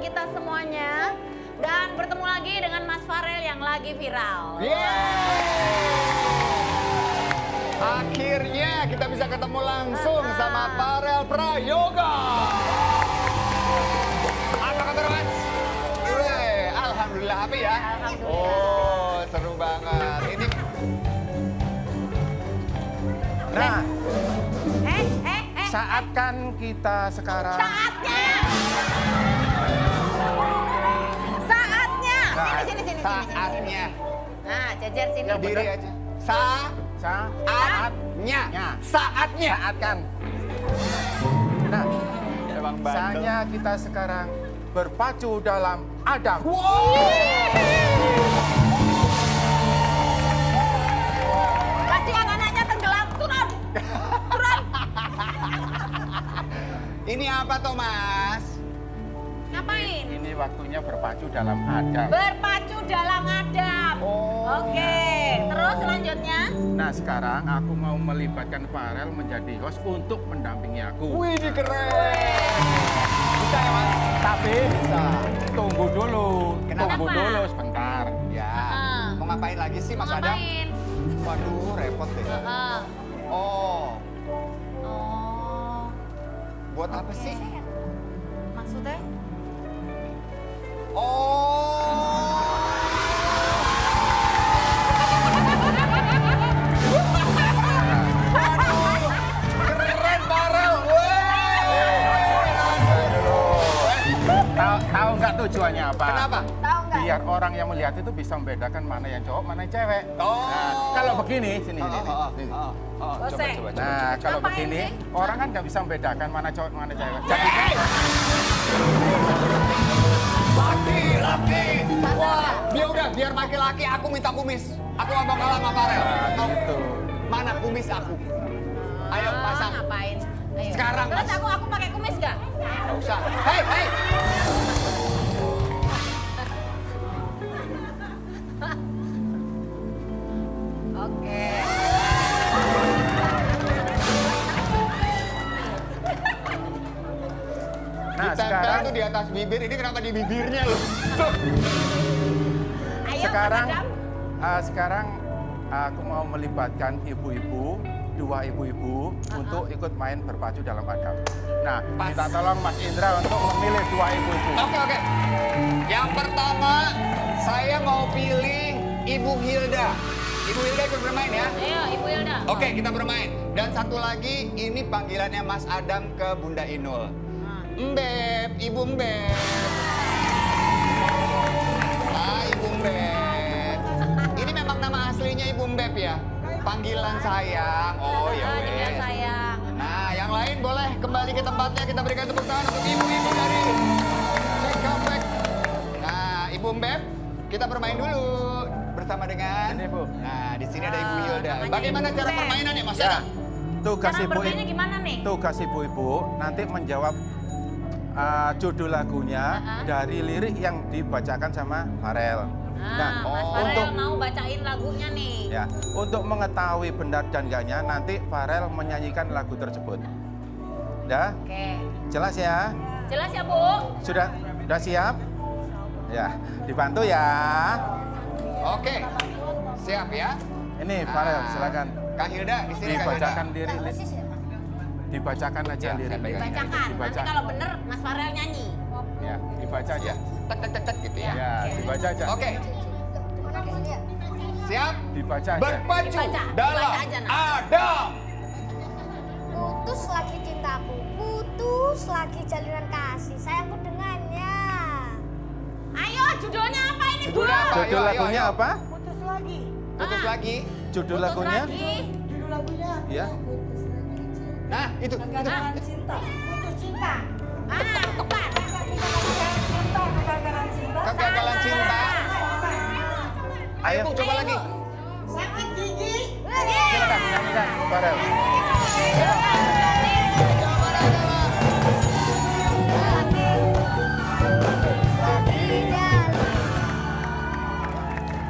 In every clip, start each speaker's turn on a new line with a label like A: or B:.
A: kita semuanya. Dan bertemu lagi dengan Mas Farel yang lagi viral.
B: Akhirnya kita bisa ketemu langsung sama Farel Prayoga. Apa kabar Mas? Alhamdulillah, happy ya?
A: Alhamdulillah.
B: Oh, seru banget. Ini
C: Nah,
A: Saat
C: saat kan kita sekarang...
A: saatnya. Sini.
B: saatnya.
A: Nah, jajar sini.
C: Yang
B: Diri
C: bener.
B: aja.
C: Saatnya.
B: Saatnya.
C: Saat kan. Nah,
B: Emang bandel.
C: saatnya kita sekarang berpacu dalam Adam.
A: Kasihan anaknya tenggelam. Turun.
B: Ini apa toh Mas?
A: Ngapain?
C: Ini waktunya berpacu dalam Adam.
A: Berpacu dalam Adam.
B: Oh.
A: Oke. Terus selanjutnya?
C: Nah, sekarang aku mau melibatkan Farel menjadi host untuk mendampingi aku.
B: Wih, ini keren. Bisa ya Mas?
C: Tapi
B: Bisa.
C: tunggu dulu.
B: Kenapa?
C: Tunggu dulu sebentar.
B: Ya. Mau ngapain lagi sih Mas
A: Mau
B: Adam?
A: ngapain?
B: Waduh, repot deh.
A: Heeh.
B: Oh,
A: Oh.
B: buat apa sih?
A: Maksudnya?
B: Oh. Waduh, keren Farel.
C: Tahu nggak tujuannya apa?
B: Kenapa?
A: Tahu nggak?
C: Biar orang yang melihat itu bisa membedakan mana yang cowok, mana yang cewek.
B: Oh.
C: Nah, kalau begini, sini.
B: Coba.
C: Nah, kalau
A: Ngapain
C: begini,
A: sih?
C: orang kan nggak bisa membedakan mana cowok, mana cewek. Jadi
B: Laki-laki. Wah, biar laki-laki aku minta kumis. Aku nggak mau kalah sama Farel.
C: gitu.
B: Mana kumis aku? Ayo pasang.
A: Ngapain? Ayo.
B: Sekarang,
A: Terus
B: Mas.
A: aku pakai kumis nggak?
B: Nggak usah. Hei.
A: Oke.
C: Nah,
B: Ditempel
C: sekarang
B: tuh di atas bibir. Ini kenapa di bibirnya loh? Tuh.
A: Ayo,
C: sekarang
A: Mas Adam.
C: sekarang aku mau melibatkan ibu-ibu, dua ibu-ibu untuk ikut main berpacu dalam Adam. Nah,
B: Pas.
C: minta tolong Mas Indra untuk memilih dua ibu-ibu.
B: Oke. Yang pertama, saya mau pilih Ibu Hilda. Ibu Hilda ikut bermain ya.
A: Ayo, Ibu Hilda.
B: Oke, kita bermain. Dan satu lagi, ini panggilannya Mas Adam ke Bunda Inul. Mbep, Ibu Mbep. Ibu Mbep. Ini memang nama aslinya Ibu Mbep ya? Panggilan sayang. Oh ya
A: Dengan
B: wes.
A: sayang.
B: Nah, yang lain boleh kembali ke tempatnya. Kita berikan tepuk tangan untuk ibu-ibu dari Cikampek. Nah, Ibu Mbep, kita bermain dulu bersama dengan.
C: Ini, Bu.
B: Nah, di sini ada Ibu Hilda.
A: namanya
B: Bagaimana
A: Ibu
B: cara
A: Mbep.
B: permainannya, Mas
C: Ya,
B: Adam?
C: tugas
A: Cara bermainnya
C: ibu-ibu,
A: gimana nih?
C: tugas ibu-ibu nanti menjawab judul lagunya dari lirik yang dibacakan sama Farel.
A: Nah, Mas Farel
C: untuk
A: mau bacain lagunya nih.
C: ya, untuk mengetahui benar dan enggaknya nanti Farel menyanyikan lagu tersebut. Dah,
A: Oke.
C: jelas ya?
A: Jelas ya, Bu?
C: Sudah siap? Ya, dibantu ya.
B: Oke, siap ya.
C: Ini Farel, silakan
B: Kak Hilda di sini Kak Hilda.
C: dibacakan diri dibacakan aja
B: Ya,
C: lirik.
B: saya pegang.
A: Bacakan. Nanti
C: Dibaca.
A: kalau bener Mas Farel nyanyi.
C: Ya, dibaca aja.
B: Tek gitu ya.
C: Ya, dibaca aja.
B: Oke, siap.
C: Dibaca aja.
B: Berpacu
A: Dibaca.
B: dalam
A: Dibaca aja, Nak.
B: Adam.
D: Putus lagi cintaku, putus lagi jalinan kasih, sayangku dengannya.
A: Ayo, judulnya apa ini, Bu?
B: Judulnya apa?
C: Judul
B: Ayo,
C: lagunya
B: ayo.
C: apa?
D: Putus lagi.
B: Putus lagi.
C: Judul
A: Putus
C: lagunya?
A: lagi.
D: Judul lagunya
C: Ya.
B: Nah, itu.
D: Kegagalan cinta. Putus cinta.
A: Tepat.
D: Kegagalan cinta.
B: Kegagalan cinta. Ayo, Bu, coba
A: Ayo,
B: lagi.
A: Bu.
D: Sakit gigi.
C: Silakan nyanyikan Farel.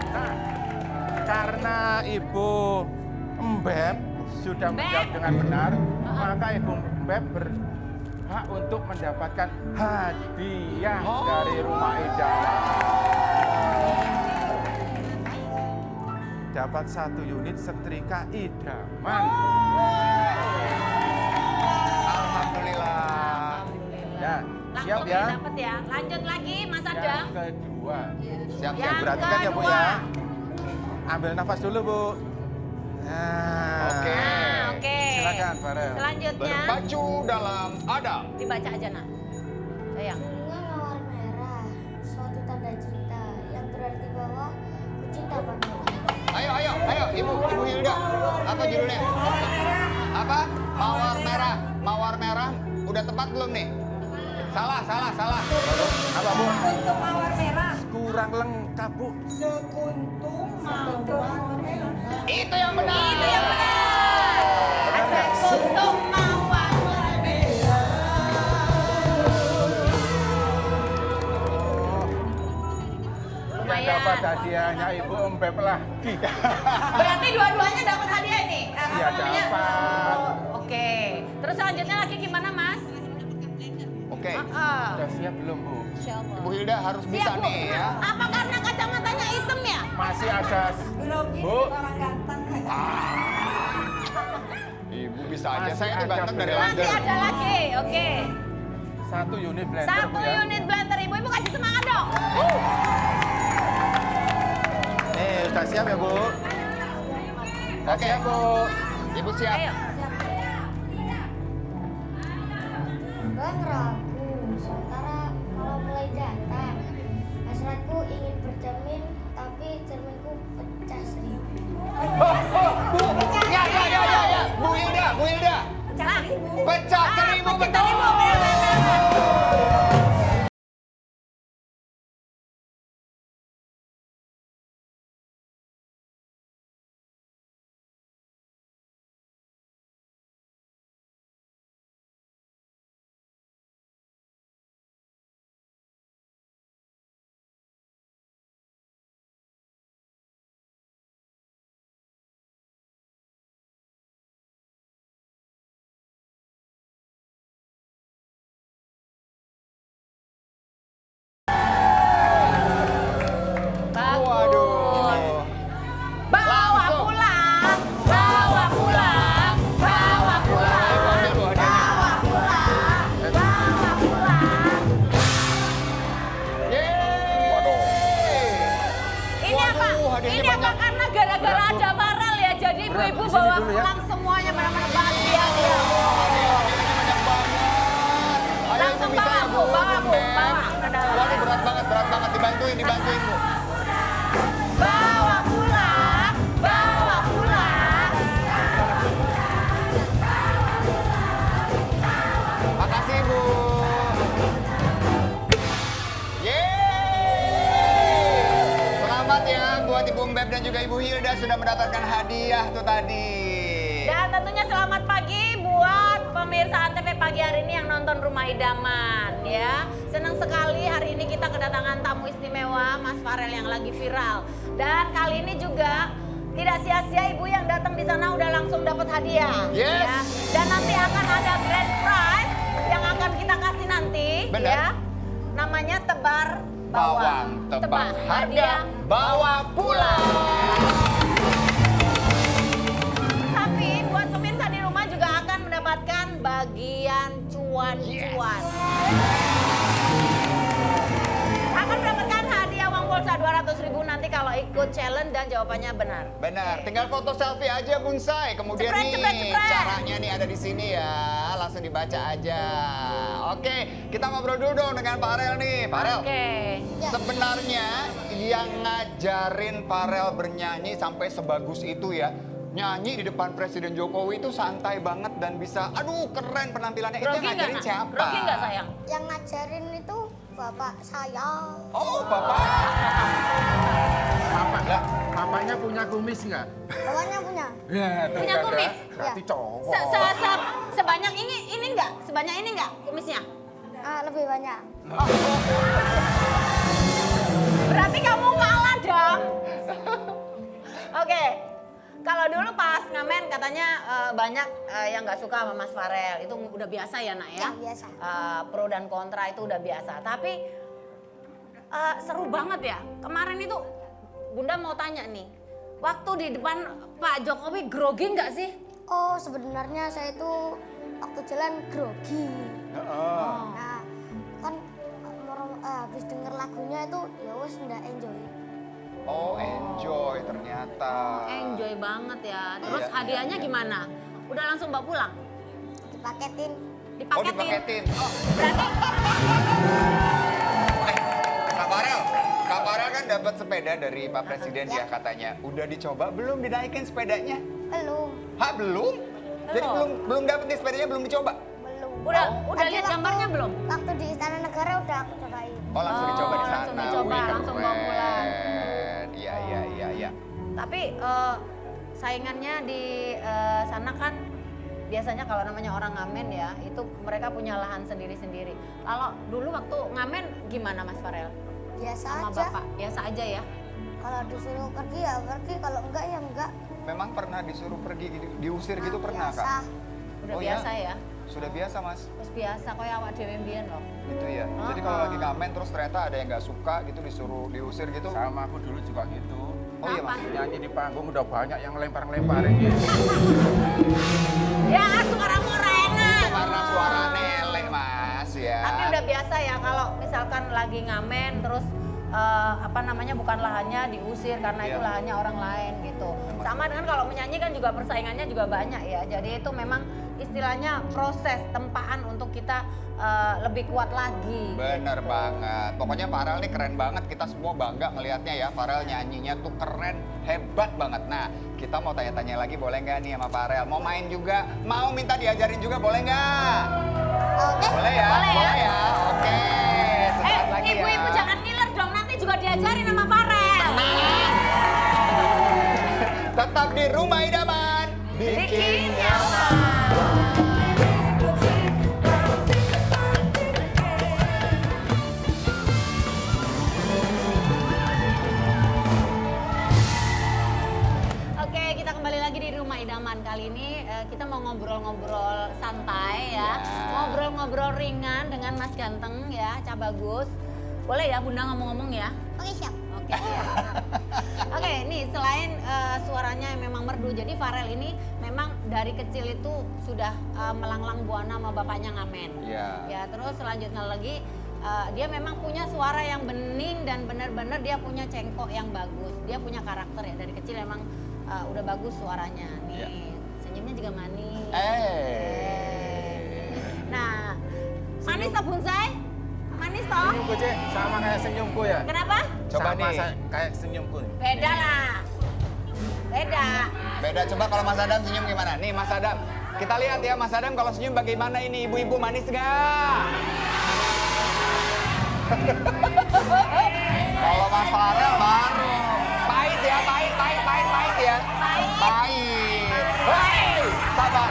C: Nah, karena Ibu Mbep sudah menjawab dengan benar, maka Ibu Mbep berhak untuk mendapatkan hadiah dari Rumah Idaman. Dapat 1 unit setrika idaman.
B: Alhamdulillah.
C: Ya, siap
A: Langsung
C: ya.
A: dapat ya. Lanjut lagi Mas Adam.
C: Yang kedua.
B: Siap,
A: Yang
B: siap.
C: Perhatikan ya Bu
A: kedua.
C: ya. Ambil nafas dulu Bu. Nah.
B: Oke.
A: Nah, oke.
C: Silakan Farel.
A: Selanjutnya
B: Berpacu dalam Adam.
A: dibaca aja nak. Sayang.
E: Bunga mawar merah, suatu tanda cinta yang berarti bahwa ku cinta padamu.
B: Ayo, Ibu Hilda. Apa judulnya? Apa? Mawar merah. Mawar merah. Udah tepat belum nih? Salah.
C: Apa Bu?
D: Untuk mawar merah.
C: Kurang lengkap Bu.
D: Sekuntum mawar merah.
B: Itu yang benar.
A: Itu yang benar.
C: Benar nggak?
A: Sekuntum mawar
C: Yang dapat hadiahnya Ibu Embep lagi.
A: Berarti dua-duanya dapat hadiah nih.
C: Iya, dapat.
A: Oke. Terus selanjutnya lagi gimana Mas?
B: Oke.
C: Sudah siap belum Bu?
B: Ibu Hilda harus bisa
A: Siap, Bu.
B: nih ya.
A: Apa karena kacamatanya hitam ya?
C: Masih ada.
D: Belum gini
C: Bu.
D: orang ganteng.
B: Ibu bisa aja.
C: Masih
B: Saya tuh
C: ada
B: ganteng dari
C: blender.
A: Masih
B: lahir.
A: ada lagi. Oke.
C: 1 unit blender
A: 1
C: Bu ya.
A: unit blender Ibu kasih semangat dong.
C: Nih, sudah siap ya Bu? Sudah
B: Oke.
C: siap Bu?
B: Ibu siap.
A: Ayo.
E: Bang ragu, sementara kalau mulai datang, hasratku ingin bercermin, tapi cerminku pecah 1000.
B: Ya. Bu Hilda.
A: Nah,
B: Pecah 1000 betul. Waduh.
A: Bawa
B: Langsung.
A: pulang. Bawa pulang. Bawa pulang.
B: Ambil Bu hadiahnya.
A: Bawa pulang.
B: Yeay.
A: Ini apa?
B: Waduh, hadiahnya
A: Ini apa
B: banyak.
A: karena gara-gara ada Farel ya. Jadi
C: Berat,
A: ibu-ibu
C: di sini
A: bawa
C: dulu ya.
A: pulang semuanya benar-benar bahagia dia.
B: Banyak banget. Ayo
A: Langsung
B: Ibu bisa ya Bu.
A: bawa, Bu.
B: Beb.
A: Bawa ke dalam.
B: Waduh berat banget. Dibantuin Bu.
A: Bawa pulang. Bawa pulang.
B: Makasih Ibu. Yeay. Selamat ya buat Ibu Mbeb dan juga Ibu Hilda sudah mendapatkan hadiah tuh tadi.
A: Dan tentunya selamat pagi buat pemirsa Antv pagi hari ini yang nonton Rumah Idaman ya. Senang sekali hari ini kita kedatangan tamu istimewa Mas Farel yang lagi viral. Dan kali ini juga tidak sia-sia ibu yang datang di sana udah langsung dapat hadiah.
B: Yes.
A: Ya. Dan nanti akan ada grand prize yang akan kita kasih nanti.
B: Benar.
A: Ya. Namanya tebar bawang.
B: Tebak harga,
A: hadiah.
B: bawa pulang.
A: Tapi buat pemirsa di rumah juga akan mendapatkan bagian cuan-cuan. Akan mendapatkan hadiah uang pulsa 200.000 nanti kalau ikut challenge dan jawabannya benar.
B: Benar, tinggal foto selfie aja Bunsai. Kemudian
A: Cepret.
B: caranya nih ada di sini ya. Langsung dibaca aja. Oke, kita ngobrol dulu dong dengan Farel nih. Farel,
A: Oke.
B: sebenarnya yang ngajarin Farel bernyanyi sampai sebagus itu ya. Nyanyi di depan Presiden Jokowi itu santai banget dan bisa, aduh keren penampilannya. Itu yang
A: Grogi nggak,
B: ngajarin
A: Nak?
B: siapa?
A: Grogi nggak sayang?
E: Yang ngajarin itu bapak saya.
B: Oh, Bapak.
C: Papa enggak? Papanya punya kumis enggak?
E: Bapaknya punya.
C: Ya, tuh
A: Punya
C: kan,
A: kumis?
C: ya. Berarti cowok.
A: Sebanyak ini enggak? Sebanyak ini enggak kumisnya?
E: Lebih banyak.
A: Berarti kamu kalah dong. Oke. Kalau dulu pas ngamen katanya banyak yang nggak suka sama Mas Farel. Itu udah biasa ya nak ya?
E: Ya, biasa.
A: Pro dan kontra itu udah biasa. Tapi seru banget ya. Kemarin itu Bunda mau tanya nih. Waktu di depan Pak Jokowi grogi nggak sih?
E: Oh, sebenarnya saya itu waktu jalan grogi. Nah, kan habis denger lagunya itu ya wes nggak enjoy.
B: Oh, enjoy ternyata.
A: Enjoy banget ya. Terus
B: Iya.
A: hadiahnya gimana? Udah langsung bawa pulang?
E: Dipaketin.
B: Oh, dipaketin.
A: Berarti
B: Kak Farel kan dapat sepeda dari Pak Presiden ya katanya. Udah dicoba belum dinaikin sepedanya?
E: Belum.
B: Hah, belum? Jadi belum dapat nih sepedanya, belum dicoba?
E: Belum.
A: udah
E: Tadi
A: lihat
E: waktu-
A: gambarnya belum?
E: Waktu di Istana Negara udah aku cobain.
B: Oh, langsung dicoba di sana.
A: langsung dicoba,
B: Wih,
A: langsung bawa
B: keren.
A: pulang.
B: Iya.
A: Tapi saingannya di sana kan biasanya kalau namanya orang ngamen ya, itu mereka punya lahan sendiri-sendiri. Kalau dulu waktu ngamen gimana Mas Farel?
E: Biasa
A: Sama
E: aja.
A: Bapak? Biasa aja ya?
E: Kalau disuruh pergi ya pergi, kalau enggak ya enggak.
B: Memang pernah disuruh pergi, diusir gitu
E: Nah,
B: pernah
E: biasa.
B: Kak?
A: Udah
B: Oh,
A: biasa
B: ya?
A: ya?
B: Sudah biasa Mas?
A: Terus biasa kayak awak dewe mbiyen loh.
B: Gitu ya. Jadi kalau lagi ngamen terus ternyata ada yang nggak suka gitu disuruh diusir gitu.
C: Sama aku dulu juga gitu.
B: Oh iya Mas.
A: Kenapa?
C: Nyanyi di panggung udah banyak yang lempar-lemparin gitu.
A: Ya suaramu enak.
B: Karena suara nelek Mas ya.
A: Tapi udah biasa ya kalau misalkan lagi ngamen terus bukan lahannya diusir karena itu
B: Iya.
A: lahannya orang lain gitu. Sama dengan kalau menyanyi kan juga persaingannya juga banyak ya. Jadi itu memang istilahnya proses tempaan untuk kita lebih kuat lagi.
B: Bener
A: gitu.
B: banget. Pokoknya Farel nih keren banget. Kita semua bangga ngelihatnya ya. Farel nyanyinya tuh keren, hebat banget. Nah, kita mau tanya-tanya lagi boleh nggak nih sama Farel? Mau main juga? Mau minta diajarin juga boleh nggak?
E: Oke.
B: Boleh ya?
A: Boleh ya?
B: Oke. Sesaat lagi ya.
A: Ibu-ibu jangan ngiler dong, nanti juga diajarin sama Farel.
B: Tetap di Rumah Idaman.
A: Bikin nyaman. Oke, kita kembali lagi di Rumah Idaman. Kali ini kita mau ngobrol-ngobrol santai ya.
B: Ya.
A: Ngobrol-ngobrol ringan dengan Mas Ganteng ya, Cak Bagus. Boleh ya Bunda ngomong-ngomong ya?
E: Oke, siap.
A: Oke, siap. Oke, nih selain suaranya yang memang merdu, jadi Farel ini memang dari kecil itu sudah melanglang buana sama bapaknya ngamen.
B: Iya.
A: Ya, terus selanjutnya lagi dia memang punya suara yang bening dan benar-benar dia punya cengkok yang bagus. Dia punya karakter ya, dari kecil emang udah bagus suaranya. Nih,
B: Iya.
A: senyumnya juga manis. Nah, manis toh Bunsai? Manis toh?
C: Senyumku Cek, sama kayak senyumku ya.
A: Kenapa?
B: Coba
C: sama
B: nih.
C: kayak senyumku nih.
A: Beda lah. Beda.
B: Beda, coba kalau Mas Adam senyum gimana? Nih Mas Adam, kita lihat ya Mas Adam kalau senyum bagaimana ini, ibu-ibu manis nggak? Kalau Mas Farel baru pahit ya, pahit ya. Pahit. Hei, sabar.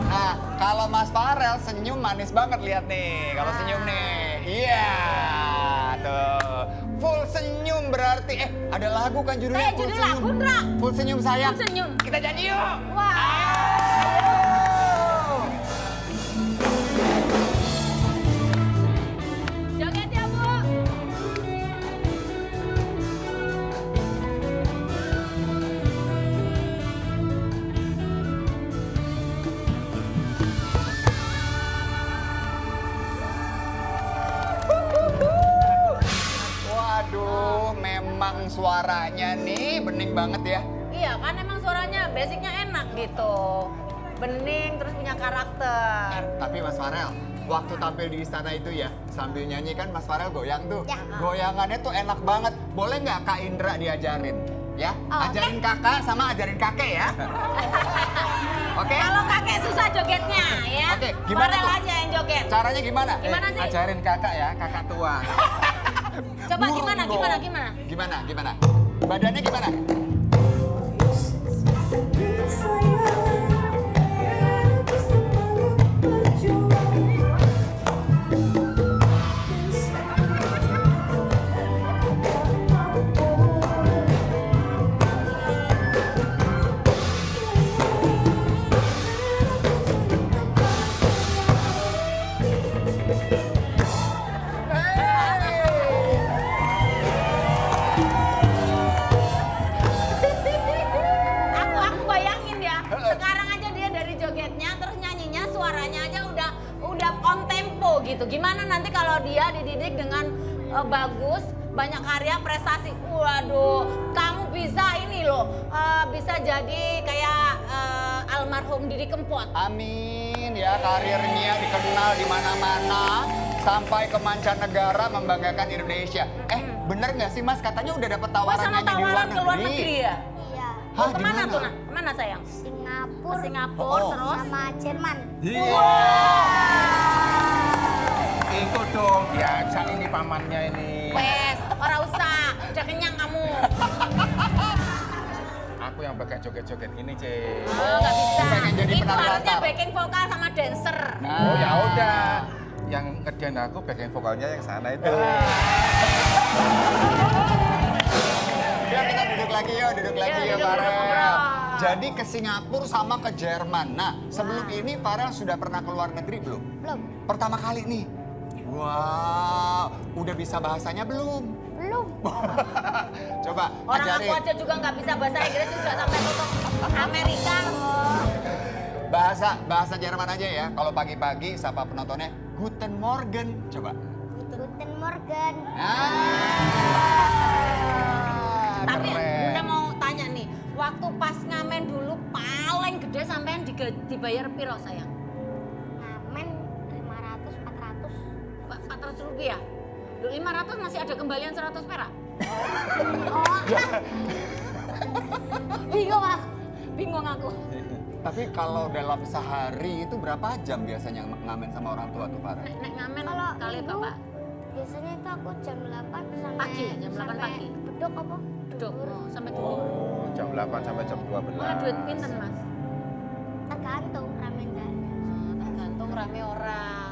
B: Nah, kalau Mas Farel senyum manis banget, lihat nih. Kalau senyum nih, iya, tuh. Full senyum berarti, ada lagu kan judulnya Full
A: Judul
B: Senyum.
A: lagu, Ndra.
B: Full senyum sayang.
A: Full senyum.
B: Kita nyanyi yuk.
A: Wah. Joget ya, Bu.
B: Waduh, memang suaranya nih bening banget ya.
A: Iya, kan emang suaranya basicnya enak gitu. Bening, terus punya karakter.
B: Tapi Mas Farel, waktu tampil di istana itu ya, sambil nyanyi kan Mas Farel goyang tuh.
E: Ya.
B: Goyangannya tuh enak banget. Boleh nggak Kak Indra diajarin? Ya,
A: Oke.
B: ajarin kakak sama ajarin kakek ya. Oke?
A: Kalau kakek susah jogetnya ya.
B: Oke, gimana
A: Farel
B: tuh?
A: aja yang joget.
B: Caranya gimana?
A: Gimana sih?
C: Ajarin kakak ya, kakak tua.
A: Coba
B: Burung
A: gimana,
B: dong.
A: gimana?
B: Gimana? Badannya gimana?
A: suaranya aja udah on tempo gitu. Gimana nanti kalau dia dididik dengan bagus, banyak karya, prestasi. Waduh, kamu bisa ini loh, bisa jadi kayak almarhum Didi Kempot.
B: Amin ya, karirnya dikenal di mana-mana sampai ke mancanegara membanggakan Indonesia. Bener nggak sih Mas? Katanya udah dapat tawaran
A: Sama
B: nyanyi di luar
A: tawaran ke luar
B: negeri.
A: negeri ya?
E: Iya.
B: Hah,
A: Oh, kemana
B: di
A: tuh?
B: mana?
A: Nah? Kemana sayang?
E: Singapura.
A: Ke Singapura
B: Oh.
A: terus?
E: Sama Jerman.
C: Iya. Ikut dong, diajak ini pamannya ini.
A: Wes, ora usah, udah kenyang kamu.
C: Aku yang bagian joget-joget ini, Cek.
A: Oh, nggak bisa.
B: pengen jadi
A: Itu
B: penari
A: harusnya
B: latar.
A: backing vokal sama dancer.
C: Oh ya udah, yang ngerjain aku bagian vokalnya yang sana itu.
B: Ya kita duduk lagi yuk, duduk lagi
A: Ya,
B: yuk
A: duduk,
B: Farel.
A: ngobrol.
B: Jadi ke Singapura sama ke Jerman. Nah, sebelum ini Farel sudah pernah ke luar negeri belum?
E: Belum.
B: Pertama kali nih. Wow, udah bisa bahasanya belum?
E: Belum.
B: Coba
A: Orang
B: ajarin.
A: aku aja juga nggak bisa bahasa Inggris juga sampai ke Amerika.
B: Bahasa Jerman aja ya. Kalau pagi-pagi sapa penontonnya Guten Morgen. Coba.
E: Guten Morgen.
A: Tapi
B: Keren.
A: Bunda mau tanya nih, waktu pas ngamen dulu paling gede sampean dibayar piro sayang?
E: Ngamen 500, 400.
A: 400 rupiah? Duh, 500 masih ada kembalian 100 perak?
E: Oh, bingung aku.
A: Bingung aku.
B: Tapi kalau dalam sehari itu berapa jam biasanya ngamen sama orang tua tuh Farel?
A: Nek ngamen
E: Kalau
A: kali
E: minggu,
A: bapak
E: biasanya itu aku jam 8 sampai
A: Pagi, jam 8
E: sampai
A: pagi.
E: Bedok apa?
A: duduk
E: Duhur.
A: sampai dulu.
C: Oh, jam 8 sampai jam 12.
A: Malah duit pinten mas?
E: Tergantung rame enggaknya.
A: Tergantung rame orang.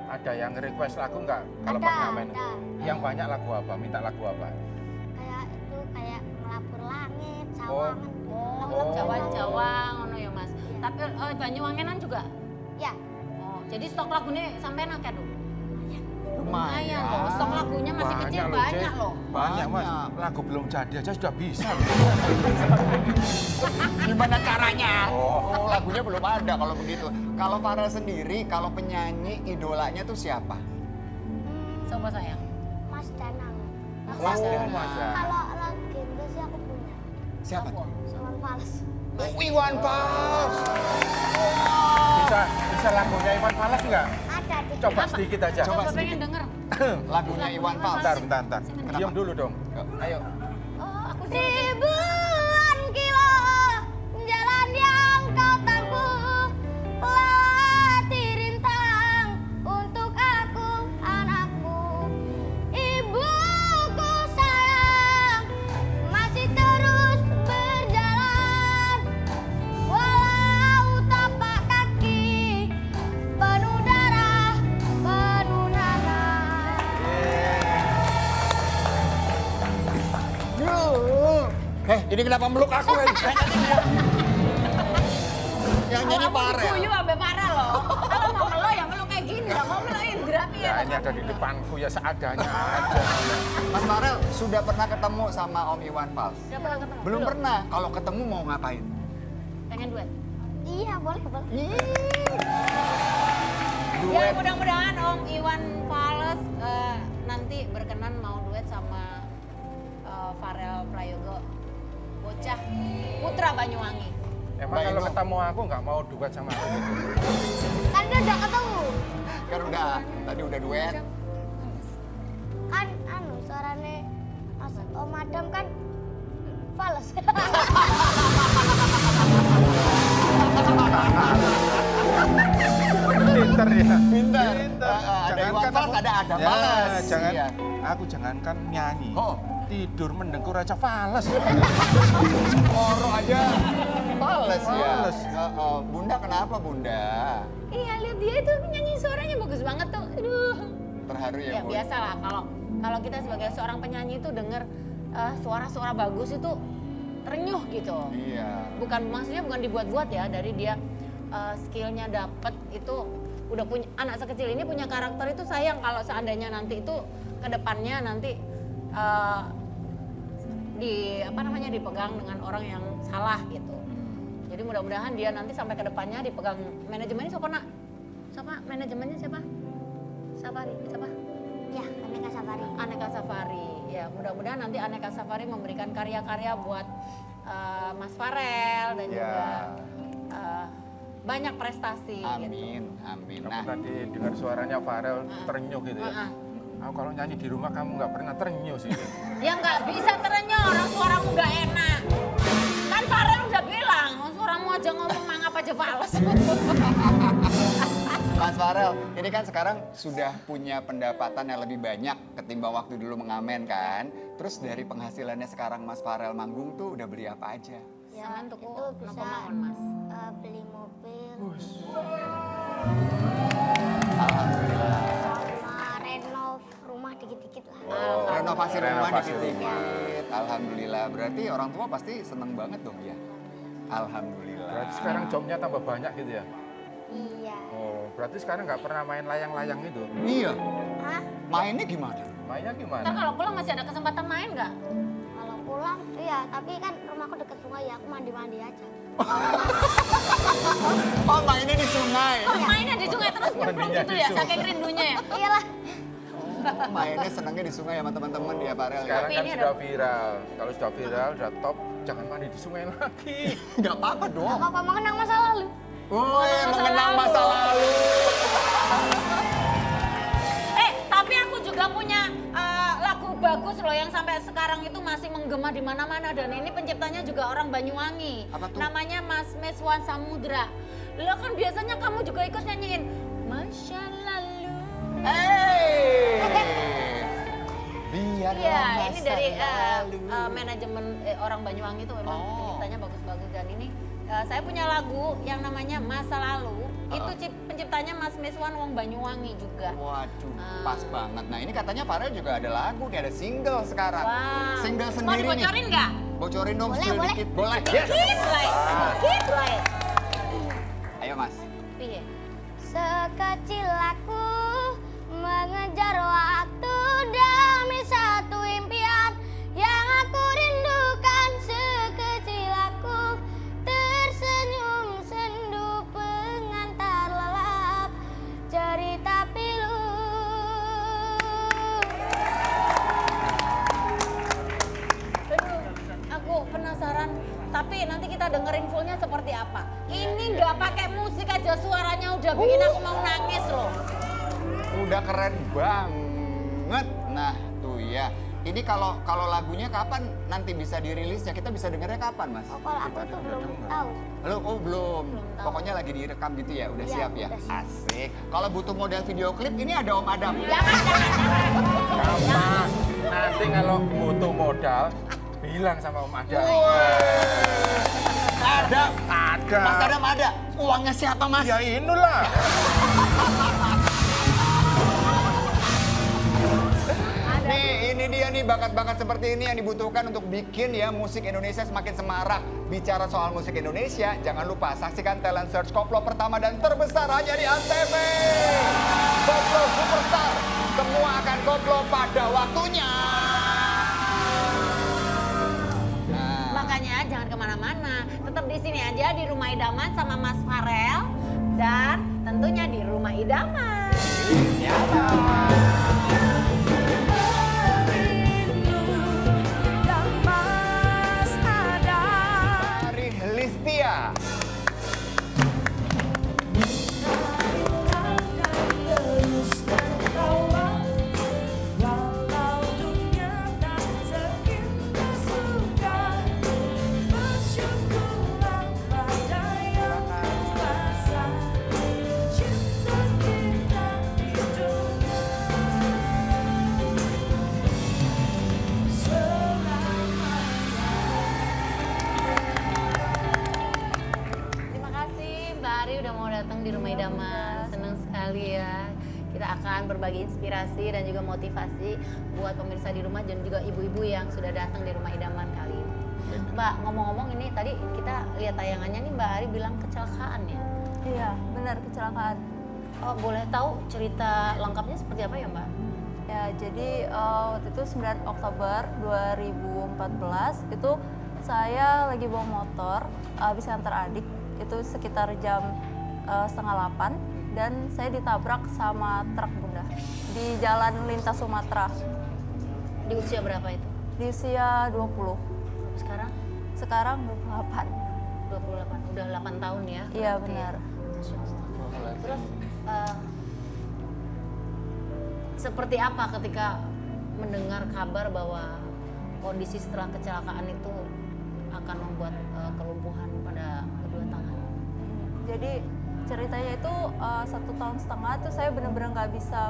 C: Ada yang request lagu nggak kalau
E: Ada,
C: pas ngamen?
E: ada.
C: Yang banyak lagu apa? Minta lagu apa?
E: Kayak itu kayak melapur langit,
C: Oh.
E: sawangan.
A: Oh, Jawa-Jawa ngono ya mas. Tapi Banyuwangenan juga?
E: Ya,
A: Oh, jadi stok lagunya sampean akeh dong? Lumayan
B: Lumayan.
A: loh, stok lagunya masih kecil banyak
C: Cek.
A: loh.
C: Banyak mas.
B: Banyak.
C: Lagu belum jadi aja sudah bisa.
B: Gimana caranya?
C: Oh.
B: Lagunya belum ada kalau begitu. Kalau Farel sendiri, kalau penyanyi idolanya tuh siapa?
A: Coba sayang.
E: Mas Danang.
B: Mas
C: Oh,
B: Danang.
C: Mas Danang.
E: Kalau legenda sih aku punya.
B: Siapa tuh?
E: Iwan Fals.
B: Oh, Iwan Fals.
C: Bisa lagunya Iwan Fals nggak?
E: Ada di
C: Coba
A: Apa?
C: sedikit aja.
B: Coba
A: Coba
B: sedikit.
A: pengen denger.
B: Lagunya Iwan Fals.
C: Bentar. Diam dulu dong. Ayo.
A: Oh, aku sih.
E: Ribuan kilo jalan yang kau tempuh lewati rintang untuk aku anakmu. Ibuku sayang masih terus berjalan walau tapak kaki penuh darah penuh nanah.
B: Ini kenapa meluk aku? Yang nyanyi Farel.
A: Guyu sampai parah loh. Kalau mau melo ya melo kayak gini, nggak mau melo Indra
C: Ya ini ada di depanku ya seadanya aja.
B: Mas Farel sudah pernah ketemu sama Om Iwan Fals?
A: Udah pernah ketemu?
B: Belum pernah. Kalau ketemu mau ngapain?
A: Pengen duet?
E: Iya boleh.
A: Ya
B: Duet.
A: mudah-mudahan Om Iwan Fals nanti berkenan mau duet sama Farel Prayogo, bocah putra Banyuwangi.
C: Emang
B: Baik,
C: kalau
B: Bang.
C: ketemu aku nggak mau duet sama aku gitu.
E: Kan dia udah ketemu.
B: Kan udah, tadi udah duet.
E: Kan suaranya Mas Om Adam kan fals.
C: Pinter ya.
B: Pinter.
C: Pinter.
B: Ada Iwan Fals, ada Adam
C: Ya,
B: Fals.
C: jangan.
B: Iya.
C: Aku jangankan nyanyi.
B: Oh.
C: Tidur mendengkur aja fales.
B: Ngorok aja. Fals ya.
C: Fals.
B: Bunda kenapa Bunda?
A: Iya lihat dia itu nyanyi suaranya bagus banget tuh. Aduh.
B: Terharu ya
A: Ya
B: Bun?
A: biasa lah kalau kita sebagai seorang penyanyi itu denger suara-suara bagus itu terenyuh gitu.
B: Iya.
A: Maksudnya bukan dibuat-buat ya, dari dia skillnya dapet itu udah punya, anak sekecil ini punya karakter itu sayang kalau seandainya nanti itu kedepannya nanti dipegang dengan orang yang salah gitu. Jadi mudah-mudahan dia nanti sampai kedepannya dipegang manajemennya sokona siapa? Manajemennya siapa? Safari, siapa?
E: Ya, Aneka Safari.
A: Aneka Safari. Ya, mudah-mudahan nanti Aneka Safari memberikan karya-karya buat Mas Farel dan
B: Ya.
A: juga banyak prestasi gitu.
B: Amin, amin.
C: Kamu
B: Nah,
C: tadi dengar suaranya Farel terenyuh gitu ya. Aku kalau nyanyi di rumah kamu nggak pernah terenyuh sih.
A: Ya nggak bisa terenyuh, orang suaramu nggak enak. Kan Farel udah bilang, suaramu aja ngomong mangap aja fals.
B: Mas Farel, ini kan sekarang sudah punya pendapatan yang lebih banyak ketimbang waktu dulu mengamen kan. Terus dari penghasilannya sekarang Mas Farel manggung tuh udah beli apa aja?
E: Ya,
A: Sampean tuku
E: itu
A: napa
E: bisa
A: mawon, Mas?
E: beli mobil
B: Alhamdulillah.
E: sama renov rumah dikit-dikit lah.
B: Renovasi rumah
C: Renovasi
B: dikit-dikit. Alhamdulillah. Berarti orang tua pasti seneng banget dong ya? Alhamdulillah.
C: Berarti sekarang jobnya tambah banyak gitu ya.
E: Iya.
C: Oh, berarti sekarang nggak pernah main layang-layang itu.
B: Iya.
E: Hah?
B: Mainnya gimana?
C: Mainnya
A: Ntar
C: gimana?
A: kalau pulang masih ada kesempatan main nggak?
E: Kalau pulang, iya. Tapi kan rumahku deket sungai ya, aku mandi-mandi aja.
B: Oh, mainnya di sungai.
A: Oh, mainnya di sungai terus nyemplung
C: Mandinya
A: gitu
C: di
A: ya,
C: sungai.
A: saking rindunya ya.
E: Iyalah.
B: Oh, mainnya senangnya di sungai sama teman-teman ya Farel.
C: Sekarang
A: Tapi
C: kan
A: ini
C: sudah
A: ada-
C: viral. Kalau sudah viral, sudah top, jangan mandi di sungai lagi.
B: Gak apa-apa dong.
E: Apa-apa mengenang masa lalu.
B: Woi, mengenang masa lalu.
A: Tapi aku juga punya lagu bagus loh yang sampai sekarang itu masih menggema di mana-mana dan ini penciptanya juga orang Banyuwangi.
B: Apa tuh?
A: Namanya Mas Meswan Samudra. Lo kan biasanya kamu juga ikut nyanyiin Masa Lalu.
B: Biar
A: Iya, ini dari
B: lalu.
A: manajemen orang Banyuwangi itu memang
B: Oh.
A: penciptanya bagus-bagus dan ini saya punya lagu yang namanya Masa Lalu. Itu penciptanya Mas Meswan wong Banyuwangi juga.
B: Waduh,
A: Ah.
B: pas banget. Nah ini katanya Farel juga ada lagu nih, ada single sekarang.
A: Wow.
B: Single
A: Mau
B: sendiri nih.
A: dibocorin nggak?
B: Bocorin dong,
E: Boleh,
B: spill
E: boleh.
B: dikit. Boleh. Yes.
A: Dikit lah, dikit lah.
B: Ayo Mas.
A: Piye?
E: Sekecil aku mengejar waktu demi satu impian yang aku rindukan. Sekecil aku tersenyum sendu pengantar lelap cerita pilu.
A: Aku penasaran, tapi nanti kita dengerin fullnya seperti apa. Ini nggak pakai musik aja suaranya udah bikin aku mau nangis loh.
B: Udah keren banget. Nah tuh ya. Ini kalau lagunya kapan nanti bisa dirilis ya? Kita bisa dengarnya kapan Mas?
E: Oh, kalau aku tuh belum tahu.
B: Belum, oh belum.
A: tahu.
B: Pokoknya lagi direkam gitu ya, udah
E: Iya,
B: siap ya?
E: udah siap.
B: Asik. Kalau butuh model video klip, ini ada Om Adam.
A: Jangan.
C: Gampang. Nanti kalau butuh modal, bilang sama Om Adam.
B: Ada.
C: Ada.
B: Mas Adam ada. Uangnya siapa Mas?
C: Ya inilah.
B: Nih, ini dia nih bakat-bakat seperti ini yang dibutuhkan untuk bikin ya musik Indonesia semakin semarak. Bicara soal musik Indonesia, jangan lupa saksikan talent search koplo pertama dan terbesar hanya di Antv. Koplo Superstar, semua akan koplo pada waktunya. Nah,
A: Makanya jangan kemana-mana, tetap di sini aja di Rumah Idaman sama Mas Farel dan tentunya di Rumah Idaman.
B: ya. Mari Listia.
D: Walau dunia tak seindah suka, bersyukurlah pada yang kuasa. Cinta kita hidup
A: Terima kasih Mbak Ari udah mau datang di Rumah Idaman. Senang sekali ya. Kita akan berbagi inspirasi dan juga motivasi buat pemirsa di rumah dan juga ibu-ibu yang sudah datang di Rumah Idaman kali ini. Mbak, ngomong-ngomong ini tadi kita lihat tayangannya nih Mbak Ari bilang kecelakaan ya.
F: Iya, benar kecelakaan.
A: Oh, boleh tahu cerita lengkapnya seperti apa ya Mbak?
F: Ya, jadi waktu itu 9 Oktober 2014 itu saya lagi bawa motor habis antar adik itu sekitar jam 7:30 dan saya ditabrak sama truk bunda di jalan lintas Sumatera
A: Di usia berapa itu?
F: di usia 20.
A: Sekarang
F: Sekarang 28.
A: 28, udah 8 tahun ya?
F: Iya
A: berarti
F: benar.
A: ya? Masya Allah. Terus seperti apa ketika mendengar kabar bahwa kondisi setelah kecelakaan itu akan membuat kelumpuhan pada kedua tangan?
F: Jadi ceritanya itu 1,5 tahun itu saya benar-benar nggak bisa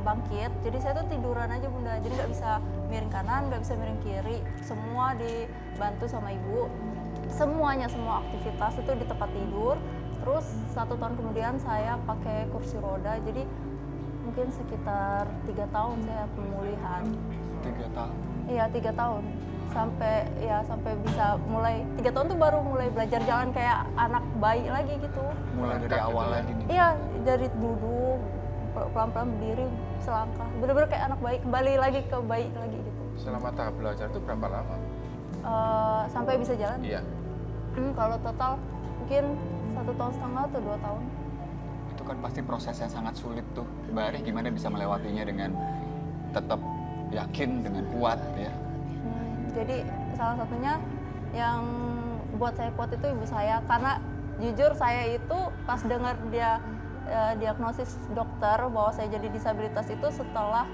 F: bangkit. Jadi saya tuh tiduran aja bunda. Jadi nggak bisa miring kanan, nggak bisa miring kiri. Semua dibantu sama ibu. Semuanya, semua aktivitas itu di tempat tidur. Terus 1 tahun kemudian saya pakai kursi roda. Jadi mungkin sekitar 3 tahun saya pemulihan.
B: 3 tahun.
F: Iya 3 tahun. Sampai bisa mulai 3 tahun tuh baru mulai belajar jalan kayak anak bayi lagi gitu.
B: Mulai dari awal lagi nih.
F: Iya, dari duduk, pelan-pelan berdiri, selangkah. Bener-bener kayak anak bayi, kembali lagi ke bayi lagi gitu.
C: Selama tahap belajar itu berapa lama?
F: Sampai bisa jalan.
C: Iya.
F: Kalau total mungkin 1,5 tahun atau 2 tahun.
B: Itu kan pasti proses yang sangat sulit tuh. Mbak Ari gimana bisa melewatinya dengan tetap yakin, dengan kuat ya?
F: Jadi salah satunya yang buat saya kuat itu ibu saya. Karena jujur saya itu pas dengar dia diagnosis dokter bahwa saya jadi disabilitas itu setelah,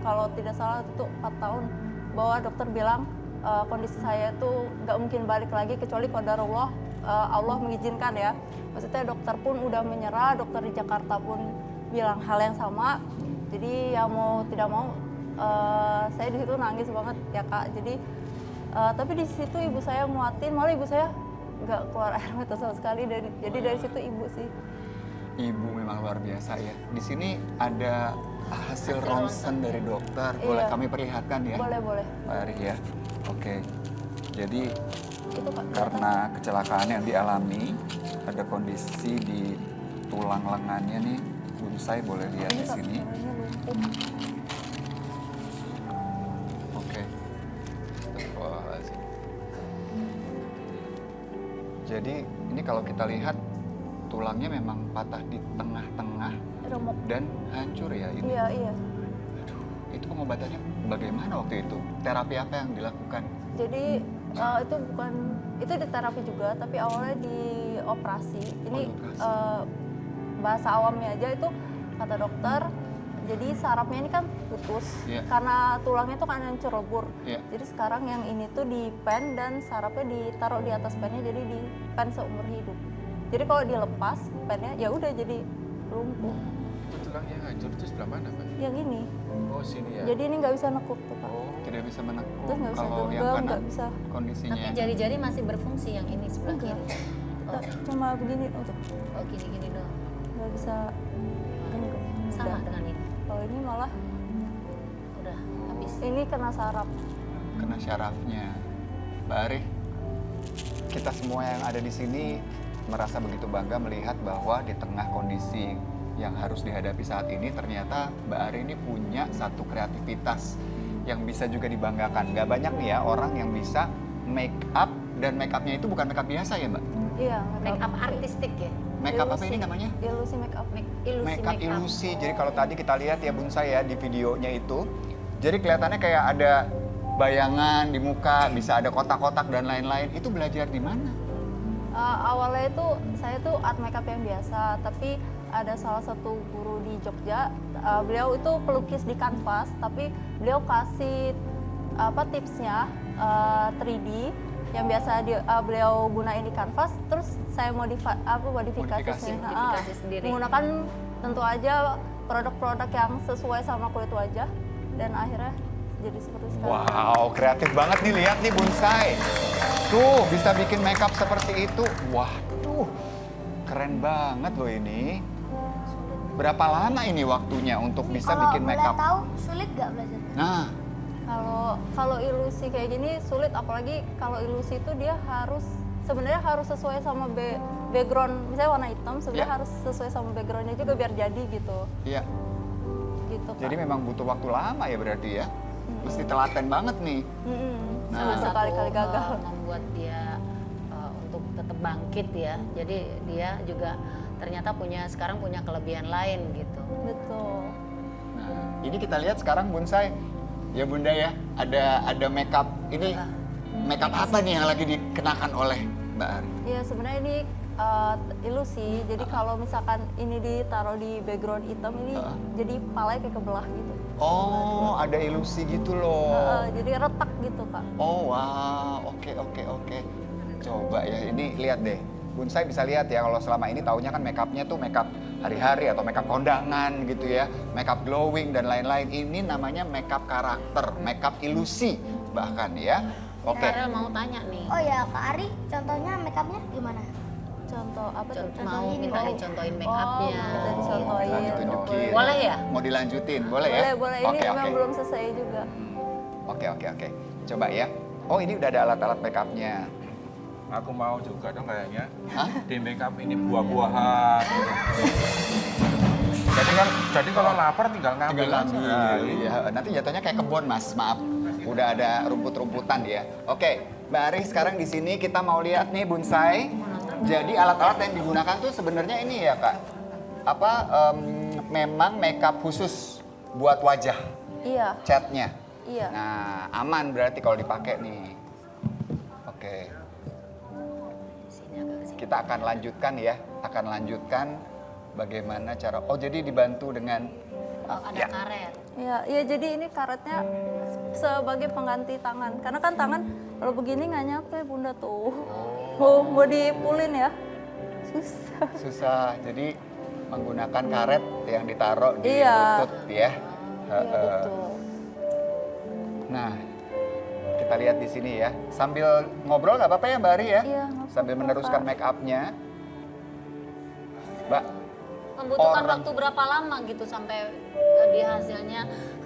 F: kalau tidak salah itu 4 tahun, bahwa dokter bilang kondisi saya itu nggak mungkin balik lagi kecuali qadarullah, Allah mengizinkan ya. Maksudnya dokter pun udah menyerah, dokter di Jakarta pun bilang hal yang sama. Jadi ya mau tidak mau saya di situ nangis banget ya kak. Jadi tapi di situ ibu saya nguatin, malah ibu saya nggak keluar air mata sama sekali. Jadi dari situ ibu sih.
B: Ibu memang luar biasa ya. Di sini ada hasil ronsen dari dokter. Boleh
F: Iya.
B: kami perlihatkan ya?
F: Boleh.
B: Mbak Ari ya. Oke. Jadi
F: Itu kak.
B: karena kecelakaan yang dialami, ada kondisi di tulang lengannya nih. Bunsai boleh lihat di
F: Kak,
B: sini.
F: tangannya lumpuh.
B: Oke. Astagfirullahaladzim. Jadi ini kalau kita lihat tulangnya memang patah di tengah-tengah
F: Remuk.
B: dan hancur ya ini.
F: Iya.
B: Aduh, itu pengobatannya bagaimana waktu itu? Terapi apa yang dilakukan?
F: Jadi itu di terapi juga, tapi awalnya di operasi. Ini
B: dioperasi.
F: bahasa awamnya aja itu kata dokter. Jadi sarafnya ini kan putus
B: Iya.
F: karena tulangnya itu kan hancur lebur.
B: Iya.
F: Jadi sekarang yang ini tuh di pen dan sarafnya ditaruh di atas pennya, jadi di pen seumur hidup. Jadi kalau dilepas pennya ya udah jadi lumpuh.
C: Itu tulang yang hancur itu sebelah mana, Pak?
F: Yang ini.
C: Oh, sini ya.
F: Jadi ini nggak bisa nekuk tuh pak.
B: Tidak bisa menekuk.
F: Terus nggak bisa
B: Kalau yang
F: genggam,
B: kanan
F: nggak bisa.
B: kondisinya.
A: Tapi jari-jari masih berfungsi yang ini sebelah
F: Enggak.
A: kiri.
F: Cuma begini untuk
A: Oh gini-gini doang.
F: nggak bisa genggam.
A: Sama
F: Udah.
A: dengan ini.
F: Kalau ini malah
A: Udah habis.
F: ini kena saraf.
B: Kena syarafnya. Mbak Ari, kita semua yang ada di sini merasa begitu bangga melihat bahwa di tengah kondisi yang harus dihadapi saat ini, ternyata Mbak Ari ini punya satu kreativitas yang bisa juga dibanggakan. Gak banyak nih ya orang yang bisa make up, dan make upnya itu bukan make up biasa ya Mbak?
F: Iya,
A: Make up artistik ya.
B: Make up apa ini namanya?
F: Ilusi make up.
B: Make up ilusi. Jadi kalau tadi kita lihat ya Bunsai ya di videonya itu, jadi kelihatannya kayak ada bayangan di muka, bisa ada kotak-kotak dan lain-lain. Itu belajar di mana?
F: Awalnya itu saya tuh art makeup yang biasa, tapi ada salah satu guru di Jogja, beliau itu pelukis di kanvas, tapi beliau kasih tipsnya 3D yang biasa beliau gunain di kanvas, terus saya modifikasi
A: Modifikasi sendiri.
F: menggunakan tentu aja produk-produk yang sesuai sama kulit wajah, dan akhirnya jadi seperti sekarang.
B: Wow, kreatif banget nih, lihat nih Bunsai. Tuh, bisa bikin makeup seperti itu. Wah, tuh. Keren banget loh ini. Berapa lama ini waktunya untuk bisa bikin
E: Kalau
B: makeup?
E: boleh tahu sulit nggak belajar?
B: Nah,
F: Kalau ilusi kayak gini sulit, apalagi kalau ilusi itu dia sebenarnya harus sesuai sama background, misalnya warna hitam sebenarnya
B: Iya.
F: harus sesuai sama backgroundnya juga biar jadi gitu.
B: iya.
F: Gitu Kak.
B: Jadi memang butuh waktu lama ya berarti ya. Mesti telaten banget nih.
F: Mm-mm.
B: Nah.
F: Salah berkali-kali gagal.
A: membuat dia untuk tetap bangkit ya. Jadi dia juga ternyata sekarang punya kelebihan lain gitu.
F: Betul.
B: Nah, ini kita lihat sekarang Bonsai, ya Bunda ya, ada makeup ini. Makeup apa nih yang lagi dikenakan oleh Mbak Ari?
F: Iya sebenarnya ini ilusi. Jadi kalau misalkan ini ditaruh di background hitam ini jadi palanya kayak kebelah gitu.
B: Oh, ada ilusi gitu loh.
F: Jadi retak gitu Kak.
B: Oh wow, oke. Coba ya, ini lihat deh. Bonsai bisa lihat ya, kalau selama ini taunya kan makeupnya tuh makeup hari-hari atau makeup kondangan gitu ya, makeup glowing dan lain-lain. Ini namanya makeup karakter, makeup ilusi bahkan ya. Oke.
A: Farel mau tanya nih.
E: Oh ya Kak Ari, contohnya makeupnya gimana?
F: Contoh apa tuh?
A: Mau minta dicontohin make upnya.
F: Minta dicontohin.
B: Nah, ditunjukin.
A: Boleh ya?
B: Mau dilanjutin, boleh ya?
F: Boleh. Ini
B: Oke,
F: memang
B: oke.
F: belum selesai juga.
B: Oke. Coba ya. Oh, ini udah ada alat-alat makeupnya.
C: Aku mau juga dong kayaknya.
B: Hah?
C: Di makeup ini buah-buahan. Jadi kalau lapar tinggal ngambil
B: Tinggal
C: aja.
B: ambil. Iya, nanti jatuhnya kayak kebun, Mas. Maaf. Udah ada rumput-rumputan ya. Oke, Mbak Ari sekarang di sini kita mau lihat nih Bonsai. Jadi alat-alat yang digunakan tuh sebenarnya ini ya, Kak. Memang makeup khusus buat wajah,
F: Iya.
B: catnya.
F: Iya.
B: Nah, aman berarti kalau dipakai nih. Oke.
A: Sini agak ke sini.
B: Kita akan lanjutkan bagaimana cara. Oh, jadi dibantu dengan
A: Oh, ada
B: ya.
A: karet.
F: Iya, jadi ini karetnya sebagai pengganti tangan. Karena kan tangan kalau begini nggak nyampe Bunda tuh. Mau dipulin ya. Susah.
B: Susah. Jadi menggunakan karet yang ditaruh di
F: Iya.
B: lutut ya.
F: Iya betul.
B: Nah, kita lihat di sini ya. Sambil ngobrol nggak apa-apa ya Mbak Ari ya?
F: Iya, nggak
B: Sambil
F: apa-apa,
B: meneruskan
F: Pak.
B: make up-nya. Mbak,
A: Membutuhkan
B: Orang-
A: waktu berapa lama gitu sampai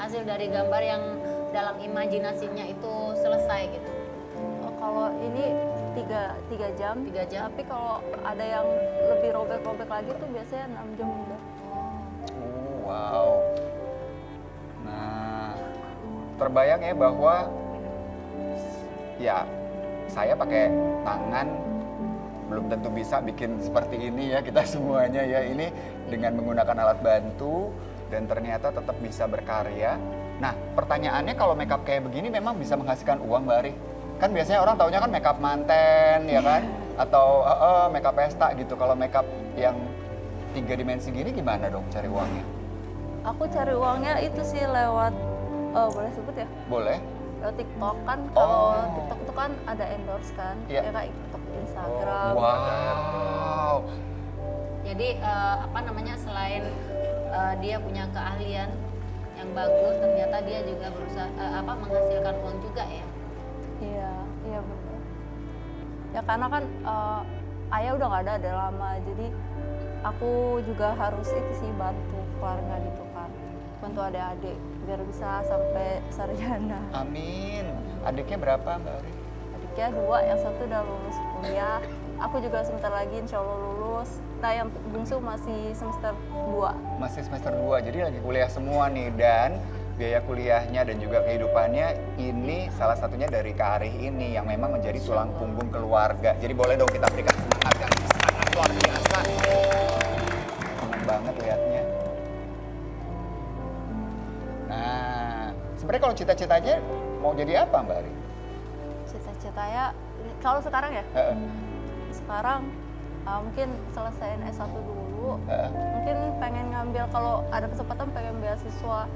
A: hasil dari gambar yang dalam imajinasinya itu selesai gitu?
F: Oh, kalau ini 3 jam.
A: 3 jam.
F: Tapi kalau ada yang lebih robek-robek lagi tuh biasanya 6 jam udah.
B: wow. Nah, terbayang ya bahwa ya saya pakai tangan belum tentu bisa bikin seperti ini ya kita semuanya ya. Ini dengan menggunakan alat bantu dan ternyata tetap bisa berkarya. Nah, pertanyaannya kalau makeup kayak begini memang bisa menghasilkan uang Mbak Ari? Kan biasanya orang taunya kan makeup manten ya kan? Atau makeup pesta gitu. Kalau makeup yang 3 dimensi gini gimana dong cari uangnya?
F: Aku cari uangnya itu sih lewat boleh sebut ya?
B: Boleh?
F: Lewat TikTok kan. Kalau
B: Oh.
F: TikTok itu kan ada endorse kan.
B: Iya.
F: Ya kayak TikTok, Instagram.
B: Wow.
A: Jadi selain dia punya keahlian yang bagus, ternyata dia juga berusaha menghasilkan uang juga ya.
F: Iya benar. Ya karena kan ayah udah nggak ada lama, jadi aku juga harus itu sih bantu keluarga gitu kan, bantu adik-adik biar bisa sampai sarjana.
B: Amin. Adiknya berapa Mbak Ari?
F: Adiknya 2, yang satu udah lulus kuliah, aku juga sebentar lagi insya Allah lulus. Nah yang bungsu masih semester 2.
B: Masih semester 2, jadi lagi kuliah semua nih. Dan biaya kuliahnya dan juga kehidupannya ini salah satunya dari Kak Ari ini yang memang menjadi tulang punggung keluarga. Jadi boleh dong kita berikan semangat yang sangat luar biasa. Senang banget lihatnya. Nah, sebenarnya kalau cita-citanya mau jadi apa Mbak Ari?
F: Cita-cita ya, kalau sekarang ya,
B: Heeh.
F: sekarang mungkin selesaiin S1 dulu.
B: Heeh.
F: Mungkin pengen ngambil, kalau ada kesempatan pengen beasiswa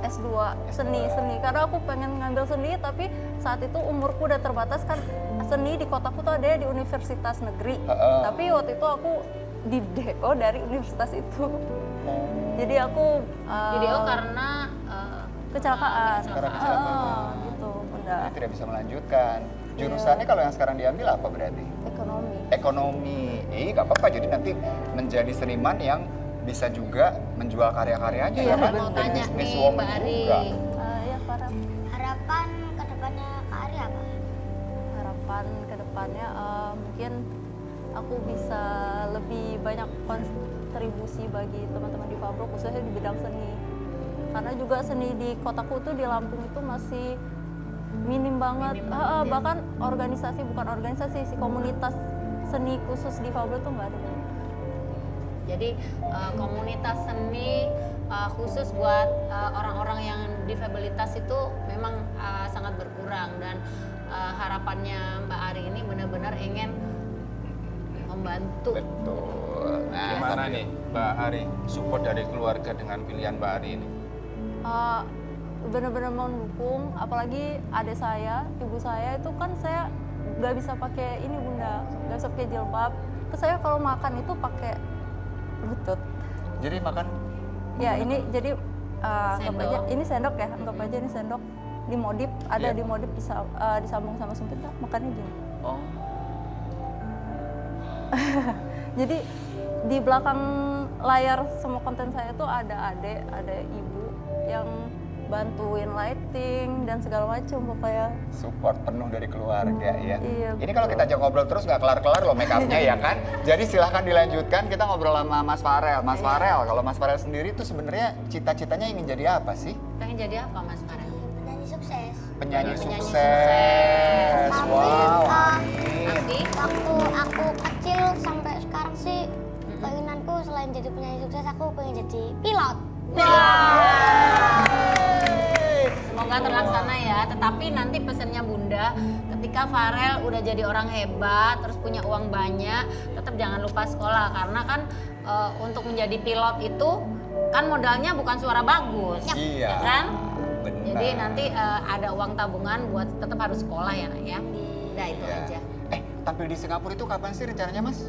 F: S2 seni karena aku pengen ngambil seni, tapi saat itu umurku udah terbatas kan. Seni di kotaku tuh ada di universitas negeri, tapi waktu itu aku di DO dari universitas itu. Jadi aku
A: Video karena
F: kecelakaan.
B: Karena kecelakaan.
F: Gitu Bunda.
B: Jadi tidak bisa melanjutkan. Jurusannya kalau yang sekarang diambil apa berarti?
F: Ekonomi.
B: Ekonomi. Gak apa-apa, jadi nanti menjadi seniman yang bisa juga menjual karya-karyanya
F: Iya,
B: ya kan?
A: mau
B: Jadi
A: tanya nih
B: businesswoman
A: Mbak Ari.
B: juga.
F: Ya Farah.
E: Harapan kedepannya Kak Ari apa?
F: Harapan kedepannya mungkin aku bisa lebih banyak kontribusi bagi teman-teman di Fabro, khususnya di bidang seni. Karena juga seni di kotaku tuh di Lampung itu masih minim banget. Bahkan organisasi, bukan organisasi, si komunitas seni khusus difabel tuh nggak ada.
A: Jadi komunitas seni khusus buat orang-orang yang difabilitas itu memang sangat berkurang, dan harapannya Mbak Ari ini benar-benar ingin membantu.
B: Betul. Nah,
C: Gimana nih Mbak Ari, support dari keluarga dengan pilihan Mbak Ari ini?
F: Benar-benar mendukung, apalagi adik saya, ibu saya itu kan saya nggak bisa pakai ini bunda, nggak bisa pakai jilbab. Terus saya kalau makan itu pakai lutut.
B: Jadi makan
F: Ya ini jadi anggap
A: Sendok.
F: aja ini sendok ya, anggap aja ini sendok dimodif, ada
B: Iya.
F: dimodif disambung sama sempit, makannya gini.
B: oh.
F: Jadi di belakang layar semua konten saya tuh ada adik, ada ibu yang bantuin lighting dan segala macam pokoknya.
B: Support penuh dari keluarga ya.
F: Iya,
B: Ini kalau kita ajak ngobrol terus nggak kelar-kelar loh make upnya ya kan. Jadi silahkan dilanjutkan, kita ngobrol sama Mas Farel. Mas Farel, kalau Mas Farel sendiri tuh sebenarnya cita-citanya ingin jadi apa sih?
A: Pengen jadi apa Mas Farel?
E: Penyanyi sukses.
B: Penyanyi
A: Penyanyi
B: sukses.
E: Tapi,
B: Wow,
A: Tapi
B: amin.
E: waktu aku kecil sampai sekarang sih keinginanku selain jadi penyanyi sukses aku pengen jadi pilot.
A: semoga terlaksana ya. Tetapi nanti pesannya Bunda, ketika Farel udah jadi orang hebat, terus punya uang banyak, tetap jangan lupa sekolah, karena kan untuk menjadi pilot itu kan modalnya bukan suara bagus,
B: Iya.
A: ya kan?
B: Benar.
A: Jadi nanti ada uang tabungan buat tetap harus sekolah ya, Nak ya. Udah itu
B: Iya.
A: aja.
B: Tampil di Singapura itu kapan sih rencananya Mas?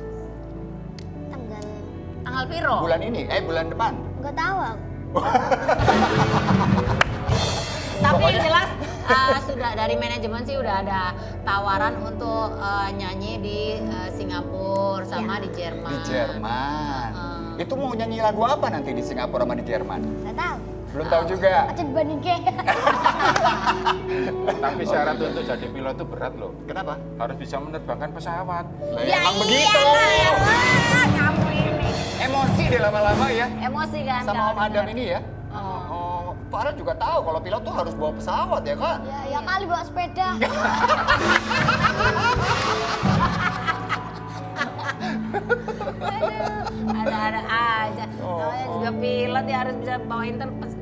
A: Tanggal piro?
B: Bulan ini? Bulan depan?
E: Nggak tahu aku.
A: Tapi yang jelas sudah dari manajemen sih udah ada tawaran untuk nyanyi di Singapura sama di Jerman.
B: Di Jerman. Itu mau nyanyi lagu apa nanti di Singapura sama di Jerman?
E: Nggak tahu.
B: Belum tahu juga.
E: Aja dibanding kayak.
C: Tapi syarat untuk jadi pilot itu berat loh.
B: Kenapa?
C: Harus bisa menerbangkan pesawat.
B: Lah,
A: Ya
B: emang begitu.
A: iyalah, kamu ini
B: Emosi deh lama-lama ya.
A: emosi kan?
B: Sama
A: kalau
B: Om Adam
A: denger.
B: ini ya. Oh, Farel juga tahu kalau pilot tuh harus bawa pesawat ya kak.
E: Ya kali bawa sepeda.
A: Ada aja. Namanya juga pilot ya harus bisa bawain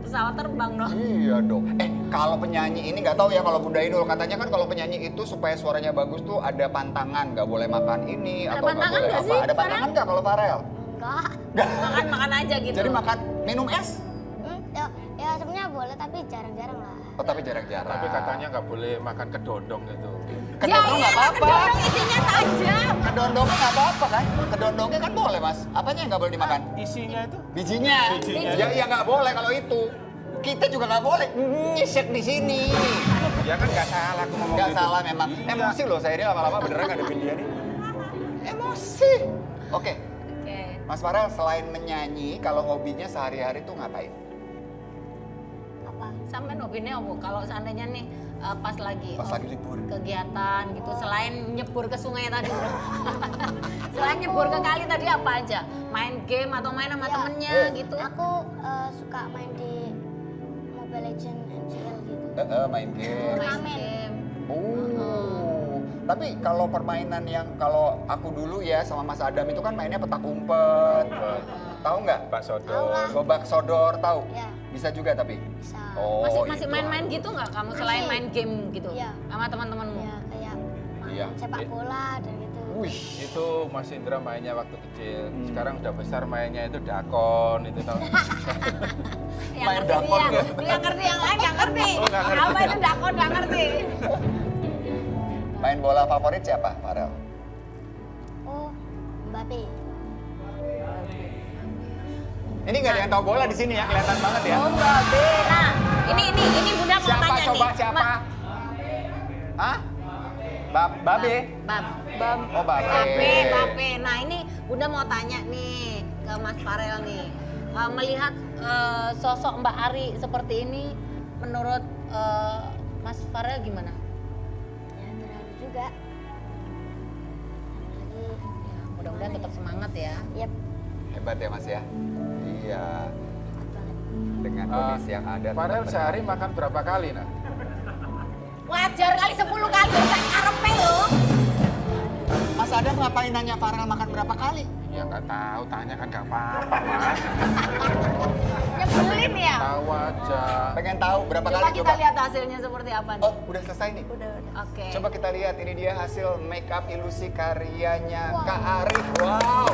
A: pesawat terbang dong.
B: Iya dong. Kalau penyanyi ini nggak tahu ya kalau Bunda Inul katanya kan kalau penyanyi itu supaya suaranya bagus tuh ada pantangan, nggak boleh makan ini
A: Ada
B: atau nggak
A: pantangan
B: boleh
A: nggak
B: apa.
A: sih,
B: Ada pantangan nggak kalau Farel?
E: Enggak.
A: Makan aja gitu.
B: Jadi makan minum es?
E: Ya sebenarnya boleh tapi jarang-jarang lah.
B: Oh tapi jarang-jarang.
C: Tapi katanya nggak boleh makan kedondong gitu.
B: Kedondong nggak apa-apa.
A: Kedondong isinya tajam.
B: Kedondongnya nggak apa-apa kan? Kedondongnya kan boleh mas. Apanya yang nggak boleh dimakan?
C: Isinya itu?
B: Bijinya.
C: Bijinya.
B: Ya nggak boleh kalau itu. Kita juga nggak boleh nyisek di sini.
C: Ya kan nggak salah aku ngomong
B: Nggak
C: gitu.
B: salah memang. Emosi loh saya ini lama-lama beneran ngadepin dia nih. Emosi. Oke,
A: Oke.
B: Mas Farel selain menyanyi, kalau hobinya sehari-hari tuh ngapain?
E: Apa?
A: Sampai hobinya apa? Kalau seandainya nih pas lagi
B: Pas lagi libur.
A: kegiatan gitu, selain nyebur ke sungai tadi, selain nyebur ke kali tadi apa aja? Main game atau main sama
E: Iya.
A: temennya gitu?
E: Aku suka main di Mobile Legends MCL gitu.
B: Main game.
A: Main
E: Turnamen.
A: game.
B: Oh. Tapi kalau permainan yang kalau aku dulu ya sama Mas Adam itu kan mainnya petak umpet. Tahu nggak?
C: Pak
E: Tahu
C: Sodo.
E: lah.
B: Gobak sodor tahu?
E: Ya,
B: Bisa juga tapi.
E: bisa.
B: Oh,
A: Masih
B: itu.
A: main-main gitu nggak kamu selain
E: Masih.
A: main game gitu
E: Iya.
A: sama teman-temanmu?
E: Ya kayak
B: Iya.
E: sepak bola dan gitu.
B: Wih.
C: Itu Mas Indra mainnya waktu kecil. Sekarang udah besar mainnya itu dakon itu tau.
A: Yang
B: Main
A: ngerti
B: dakon
A: dia,
B: nggak?
A: yang ngerti yang lain nggak ngerti.
C: Oh, nggak ngerti.
A: Apa itu dakon nggak ngerti.
B: Main bola favorit siapa, Farel?
E: Oh, Mbappe.
B: Ini nggak ada yang tahu bola di sini ya, kelihatan banget ya.
A: Oh Mbappe. Nah, ini Bunda mau
B: Siapa
A: tanya
B: coba
A: nih.
B: siapa? Hah? Babe?
A: Bab.
B: Oh, Babe.
A: Bape. Nah ini Bunda mau tanya nih ke Mas Farel nih. Melihat sosok Mbak Ari seperti ini, menurut Mas Farel gimana?
E: Ya terharu juga. Lagi,
A: Ya, mudah-mudahan tetap semangat ya.
E: yep,
B: Hebat ya Mas ya? Iya.
E: banget.
B: Dengan kondisi yang ada.
C: Farel
B: tetap
C: sehari
B: berani.
C: makan berapa kali nah?
A: Wajar kali 10 kali saya ngarepe loh.
B: Mas Adam ngapain nanya Farel makan berapa kali?
C: Ya nggak tahu, tanya kan nggak apa-apa, Mas.
A: Nyebelin ya?
C: Tahu aja.
B: Pengen tahu berapa
A: Coba
B: kali?
A: kita lihat hasilnya seperti apa nih.
B: Oh, udah selesai nih?
F: Udah.
A: Oke.
B: Coba kita lihat, ini dia hasil makeup ilusi karyanya Kak Arif. Wow,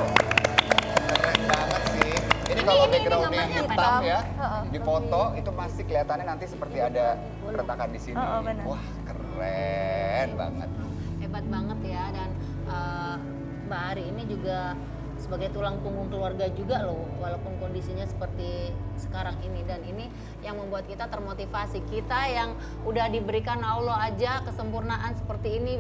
B: keren banget sih. Ini kalau backgroundnya
A: gambarnya apa?
B: hitam ya,
F: Heeh.
B: di foto itu masih kelihatannya nanti seperti ada retakan di sini.
F: Heeh, benar.
B: Wah, keren banget.
A: Hebat banget ya, dan Mbak Ari ini juga sebagai tulang punggung keluarga juga loh, walaupun kondisinya seperti sekarang ini. Dan ini yang membuat kita termotivasi, kita yang udah diberikan Allah aja kesempurnaan seperti ini,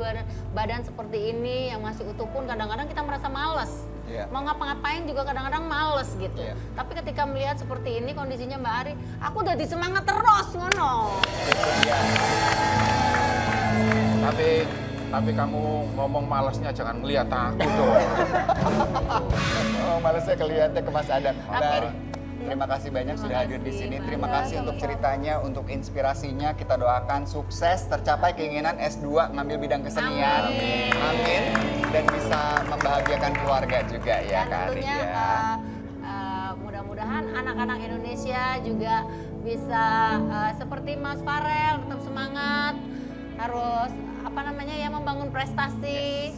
A: badan seperti ini yang masih utuh pun kadang-kadang kita merasa males.
B: Iya.
A: Mau ngapa-ngapain juga kadang-kadang males gitu.
B: Iya.
A: Tapi ketika melihat seperti ini kondisinya Mbak Ari, aku udah disemangat terus ngono.
B: Itu dia.
C: Tapi kamu ngomong malasnya jangan ngeliat aku dong.
B: Oh, malesnya kelihatan ke Mas Adam. Mbak
A: Tapi-
B: Ari, terima kasih banyak sudah hadir di
A: kasih,
B: sini.
A: Mbak.
B: Terima kasih untuk ceritanya, untuk inspirasinya. Kita doakan sukses, tercapai keinginan S2 ngambil bidang kesenian.
A: Amin.
B: Amin. Dan bisa membahagiakan keluarga juga ya,
A: Dan
B: Kak Ari
A: tentunya
B: ya.
A: mudah-mudahan anak-anak Indonesia juga bisa seperti Mas Farel tetap semangat, harus membangun prestasi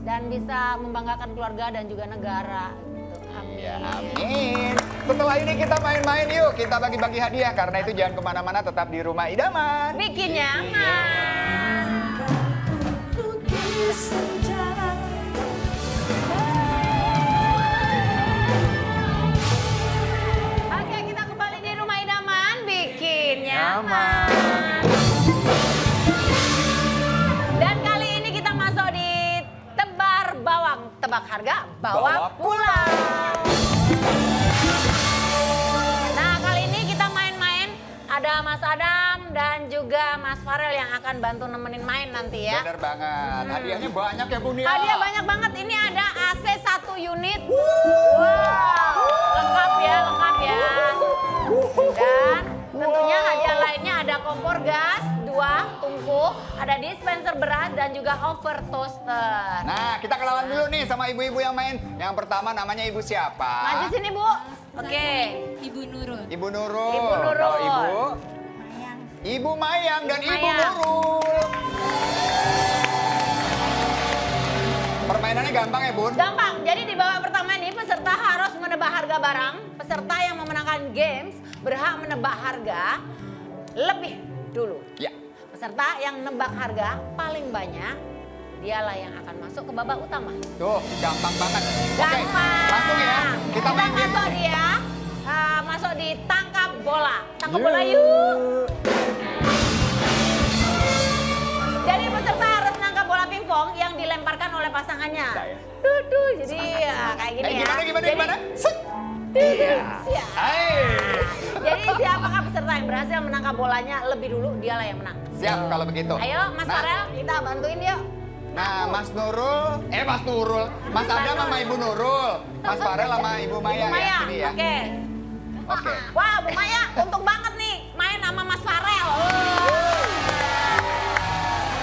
A: dan bisa membanggakan keluarga dan juga negara. Gitu. Amin.
B: Ya, amin. Setelah ini kita main-main yuk. Kita bagi-bagi hadiah. Karena itu jangan kemana-mana, tetap di Rumah Idaman.
A: Bikin nyaman.
D: Lukis senja.
A: Oke, kita kembali di Rumah Idaman, bikin nyaman. Dan kali ini kita masuk di Tebar Bawang. Tebak harga, bawa
B: Bawa
A: pulang. Nah, kali ini kita main-main. Ada Mas Adam dan juga Mas Farel yang akan bantu nemenin main nanti ya.
B: Bener banget. Hadiahnya banyak ya, Bu Nia.
A: Hadiah banyak banget. Ini ada AC 1 unit. Wow, lengkap ya, lengkap ya. Dan tentunya hadiah lainnya ada kompor gas 2 tungku, ada dispenser beras dan juga oven toaster.
B: Nah, kita kenalan dulu nih sama ibu-ibu yang main. Yang pertama namanya Ibu siapa?
A: Maju sini, Bu. Oke.
G: Ibu Nurul.
B: Ibu Nurul.
A: Ibu Nurul.
B: Kalau Ibu? Ibu Mayang dan Ibu
A: Mayang.
B: Nurul. Permainannya gampang ya, Bun?
A: Gampang. Jadi di babak pertama ini peserta harus menebak harga barang. Peserta yang memenangkan games berhak menebak harga lebih dulu.
B: Ya.
A: Peserta yang nebak harga paling banyak, dialah yang akan masuk ke babak utama.
B: Tuh, gampang banget. Oke,
A: Gampang.
B: langsung ya. Kita main game.
A: masuk dia, masuk di tangkap bola. Tangkap bola yuk. Jadi peserta harus menangkap bola pingpong yang dilemparkan oleh pasangannya.
B: Saya.
A: Duh, jadi ya, kayak gini ya.
B: Gimana? Set.
A: Siap.
B: Hai.
A: Jadi siapakah peserta yang berhasil menangkap bolanya lebih dulu, dialah yang menang.
B: Siap kalau begitu.
A: Ayo Mas
B: Nah,
A: Farel, kita bantuin yuk.
B: Nah, Mas Nurul, Mas Adam sama Ibu Nurul, Mas Farel sama Ibu Maya
A: Maya,
B: ya, sini ya.
A: oke.
B: Oke.
A: Wah, Bu Maya, untung banget nih main sama Mas Farel.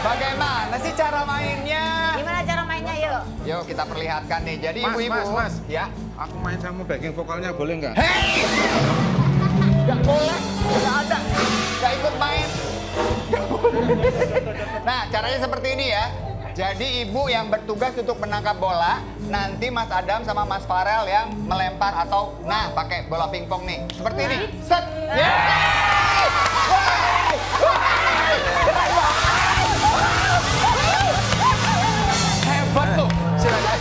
B: Bagaimana sih cara mainnya?
A: Gimana cara mainnya yuk?
B: Yuk kita perlihatkan nih. Jadi
C: Mas,
B: ibu-ibu,
C: Mas.
B: ya.
C: Aku main sama backing vokalnya boleh nggak?
B: Hei! Gak boleh, gak ada. Gak ikut main. Gak boleh. Nah, caranya seperti ini ya. Jadi ibu yang bertugas untuk menangkap bola, nanti Mas Adam sama Mas Farel yang melempar atau pakai bola pingpong nih. Seperti ini. Set. Yeay! Woi! Woi!
C: Hebat loh. Silakan.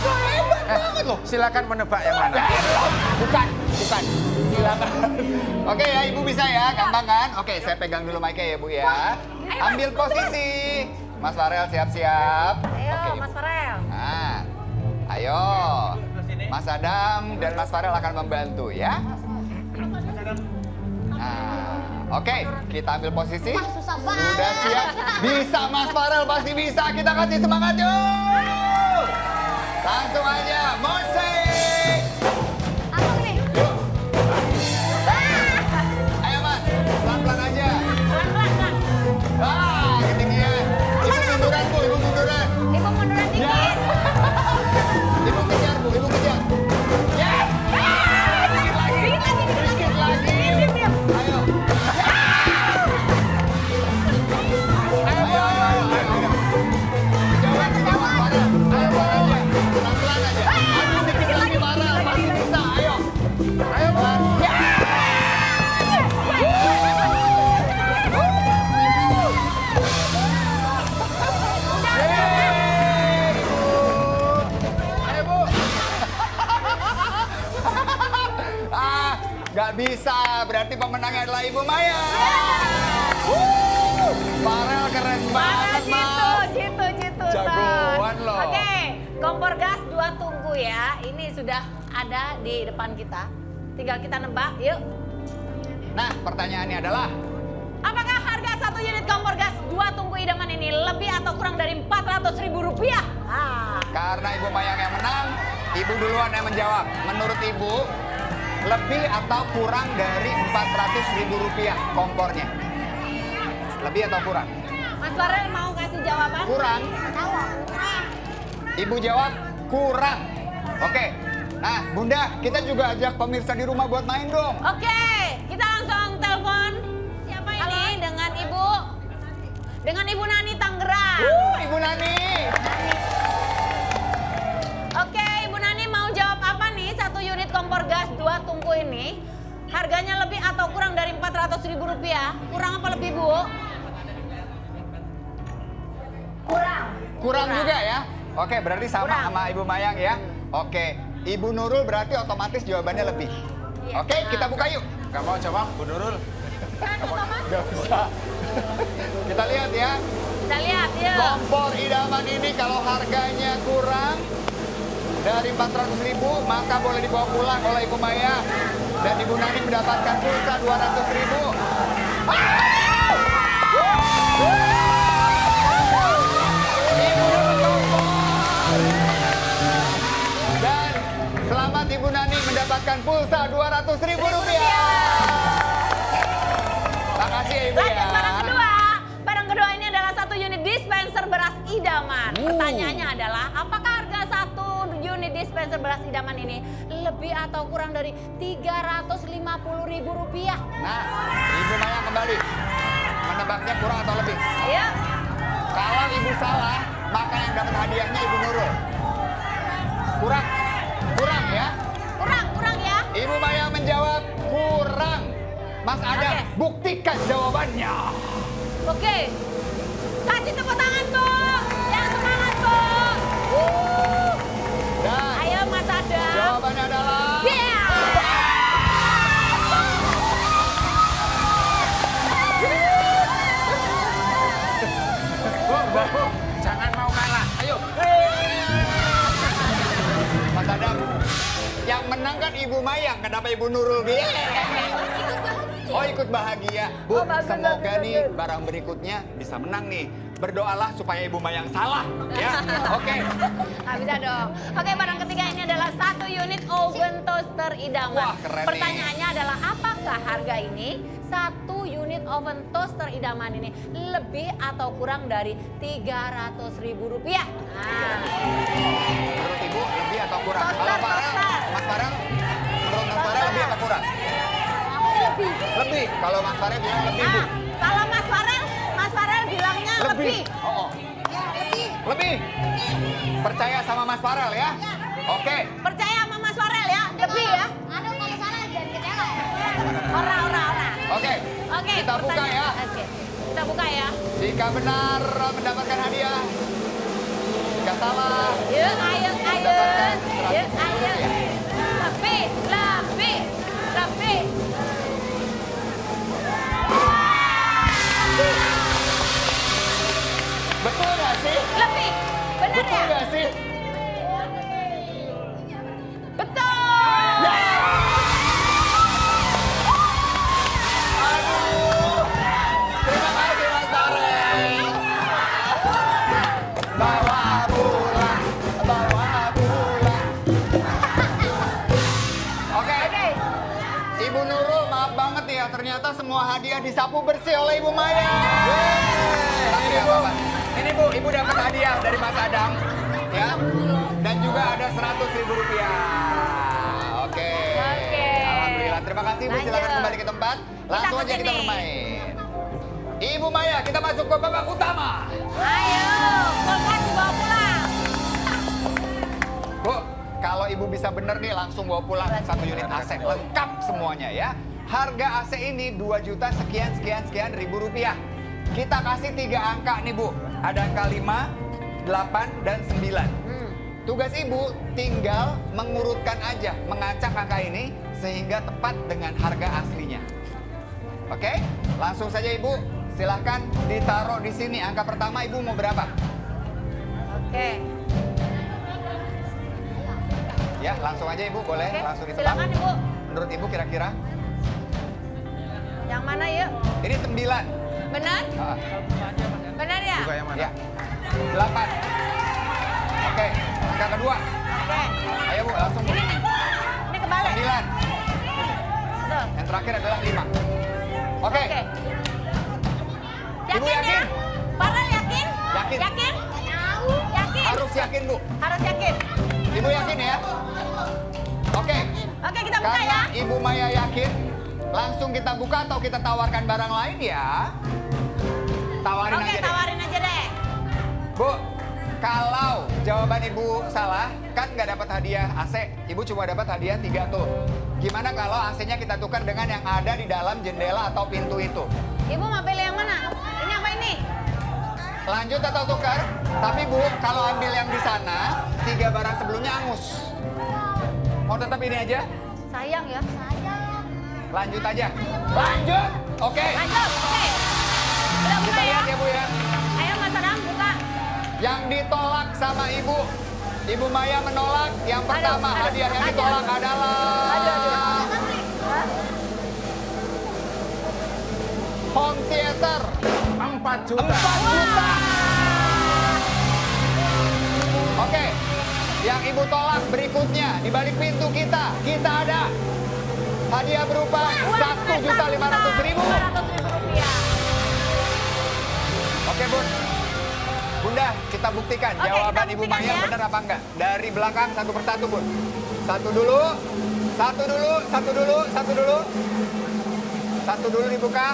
C: Hebat loh. Silakan menebak yang mana.
B: Bukan. Silakan. Oke ya, Ibu bisa ya, gampang kan? Oke, saya pegang dulu mic-nya ya, Bu ya. Ambil posisi. Mas Farel siap-siap.
A: Ayo
B: Oke,
A: Mas
B: Ibu.
A: Farel.
B: Nah, ayo. Mas Adam dan Mas Farel akan membantu ya. Nah, oke, kita ambil posisi.
E: susah banget.
B: Sudah siap? Bisa Mas Farel, pasti bisa. Kita kasih semangat yuk. Langsung aja, musik.
E: Apa nih?
B: Yuk. Ayo Mas, pelan-pelan aja.
A: Pelan-pelan.
B: Ketinggian. Ibu munduran, Bu, ibu munduran.
A: Ibu munduran dikit.
B: Nggak bisa, berarti pemenangnya adalah Ibu Maya. Farel keren banget, Mas.
A: Jitu.
B: Jagoan loh.
A: Oke, kompor gas 2 tungku ya. Ini sudah ada di depan kita. Tinggal kita nebak, yuk.
B: Nah, pertanyaannya adalah,
A: Apakah harga 1 unit kompor gas 2 tungku idaman ini lebih atau kurang dari Rp400.000?
B: karena Ibu Mayang yang menang, Ibu duluan yang menjawab. Menurut Ibu, lebih atau kurang dari Rp400.000 kompornya? Lebih atau kurang?
A: Mas Farel mau kasih jawaban?
B: Kurang. Ibu jawab kurang. Oke. Nah, Bunda, kita juga ajak pemirsa di rumah buat main dong.
A: Oke, kita langsung telepon. Siapa ini? Dengan Ibu Nani Tangerang.
B: Ibu Nani.
A: Oke, Ibu Nani mau jawab apa nih? 1 unit kompor gas 2 tungku ini harganya lebih atau kurang dari Rp400.000? Kurang apa lebih, Bu?
B: Kurang juga ya? Oke, berarti sama
A: Kurang.
B: sama Ibu Mayang ya? Oke, Ibu Nurul berarti otomatis jawabannya lebih.
A: Iya.
B: Oke, kita buka yuk.
C: Gak mau coba, Bu Nurul?
B: Gak usah. Kita lihat ya.
A: Kita lihat ya.
B: Kompor idaman ini kalau harganya kurang dari 400.000 maka boleh dibawa pulang oleh Ibu Maya. Dan Ibu Nani mendapatkan pulsa 200.000. Ibu dapat kompor. Dan selamat Ibu Nani mendapatkan pulsa Rp200.000. Makasih ya Ibu ya.
A: Lanjut barang kedua. Barang kedua ini adalah 1 unit dispenser beras idaman. Pertanyaannya adalah, apakah harga 1 unit dispenser beras idaman ini lebih atau kurang dari Rp350.000?
B: Nah, Ibu Maya kembali. Menebaknya kurang atau lebih?
A: Ayo.
B: Kalau Ibu salah, maka yang dapat hadiahnya Ibu Nurul. Kurang. Kurang ya.
A: Kurang ya.
B: Ibu Maya menjawab kurang. Mas Adam,
A: Oke.
B: buktikan jawabannya.
A: Oke. Kasih tepuk tangan, Bu. Yang semangat, Bu.
B: Dan
A: Ayo, Mas Adam.
B: jawabannya adalah...
A: Yeah.
C: Jangan mau kalah, ayo.
B: Mas Adam, yang menang kan Ibu Mayang, kenapa Ibu Nurul? Oh, ikut bahagia. Bu, semoga nih barang berikutnya bisa menang nih. Berdoalah supaya Ibu Mayang salah, ya. Oke.
A: Nggak bisa dong. Oke, barang ketiga ini adalah 1 unit oven toaster idaman.
B: Wah, keren nih.
A: Pertanyaannya adalah, apakah harga ini 1 unit oven toaster idaman ini lebih atau kurang dari Rp300.000? Nah,
B: Menurut Ibu lebih atau kurang?
A: Toaster,
B: Kalau Farel,
A: toaster.
B: Mas Farel, menurut Mas Farel lebih atau kurang? Lebih. Kalau Mas Farel bilang lebih, Bu.
A: nah, kalau Mas Farel bilangnya lebih.
B: Oh. Lebih. Percaya sama Mas Farel ya? Oke.
A: Percaya sama Mas Farel ya? Lebih ya? Ora.
B: Oke.
A: Oke,
B: Kita buka ya.
A: Oke, kita buka ya.
B: Jika benar mendapatkan hadiah. Jika salah.
A: Yuk, ayo.
B: Mendapatkan
A: Yuk, ayo. Lebih.
B: Betul nggak sih?
A: Lebih. Benar
B: Betul
A: ya?
B: nggak sih?
A: Betul.
B: Aduh. Terima kasih Mas Farel. Bawa pulang. Oke. Ibu Nurul, maaf banget ya, ternyata semua hadiah disapu bersih oleh Ibu Maya. Tapi nggak apa-apa. Ini Bu, Ibu dapat hadiah dari Mas Adam, ya. Dan juga ada Rp100.000. Oke. Alhamdulillah. Terima kasih Bu. Silakan
A: Lanjut.
B: kembali ke tempat. Langsung
A: Kita
B: aja kita
A: kesini.
B: bermain. Ibu Maya, kita masuk ke babak utama.
A: Ayo, kulkas dibawa pulang.
B: Bu, kalau Ibu bisa bener nih langsung bawa pulang 1 unit AC. Lengkap semuanya ya. Harga AC ini 2 juta sekian ribu rupiah. Kita kasih 3 angka nih Bu. Ada angka 5, 8, dan 9. Tugas ibu tinggal mengurutkan aja, mengacak angka ini sehingga tepat dengan harga aslinya. Oke, langsung saja ibu, silahkan ditaruh di sini. Angka pertama ibu mau berapa?
A: Oke.
B: Ya, langsung aja ibu, boleh
A: Oke.
B: langsung ditebak.
A: Silakan Ibu.
B: Menurut ibu kira-kira?
A: Yang mana yuk?
B: Ini 9.
A: Benar?
B: Ah,
A: Benar ya?
C: Buka yang mana?
B: ya. 8. Oke, angka kedua.
A: Oke.
B: Ayo bu, langsung bu.
A: Ini kebalik.
B: 9.
A: Betul.
B: Yang terakhir adalah 5. Oke.
A: Oke.
B: Ibu
A: Yakin
B: yakin?
A: ya? Farel yakin?
B: Yakin.
A: Yakin? Yakin?
B: Harus yakin bu.
A: Harus yakin.
B: Ibu yakin ya? Oke.
A: Oke, kita buka
B: Karena
A: ya.
B: Ibu Maya yakin, langsung kita buka atau kita tawarkan barang lain ya? Tawarin
A: Oke,
B: aja deh.
A: tawarin aja deh.
B: Bu, kalau jawaban Ibu salah, kan nggak dapat hadiah AC. Ibu cuma dapat hadiah 3 tuh. Gimana kalau AC-nya kita tukar dengan yang ada di dalam jendela atau pintu itu?
A: Ibu mau pilih yang mana? Ini apa ini?
B: Lanjut atau tukar? Tapi Bu, kalau ambil yang di sana, 3 barang sebelumnya angus. Mau tetap ini aja?
A: Sayang ya.
B: Lanjut aja. Lanjut. Oke.
A: Lanjut. Oke. Udah buka
B: Kita
A: ya.
B: lihat ya Bu ya.
A: Ayo Mas Adam buka.
B: Yang ditolak sama Ibu. Ibu Maya menolak. Yang pertama
A: aduh,
B: hadiah yang
A: aduh.
B: ditolak adalah home theater
C: 4 juta.
B: 4 juta. Oke. Yang Ibu tolak berikutnya di balik pintu kita ada hadiah berupa 1.500.000.
A: 500.000 rupiah.
B: Oke Bun. Bunda, kita buktikan
A: Oke,
B: jawaban
A: kita
B: Ibu
A: buktikan
B: Maya
A: ya.
B: benar apa enggak. Dari belakang satu persatu Bun. Satu dulu. Satu dulu dibuka.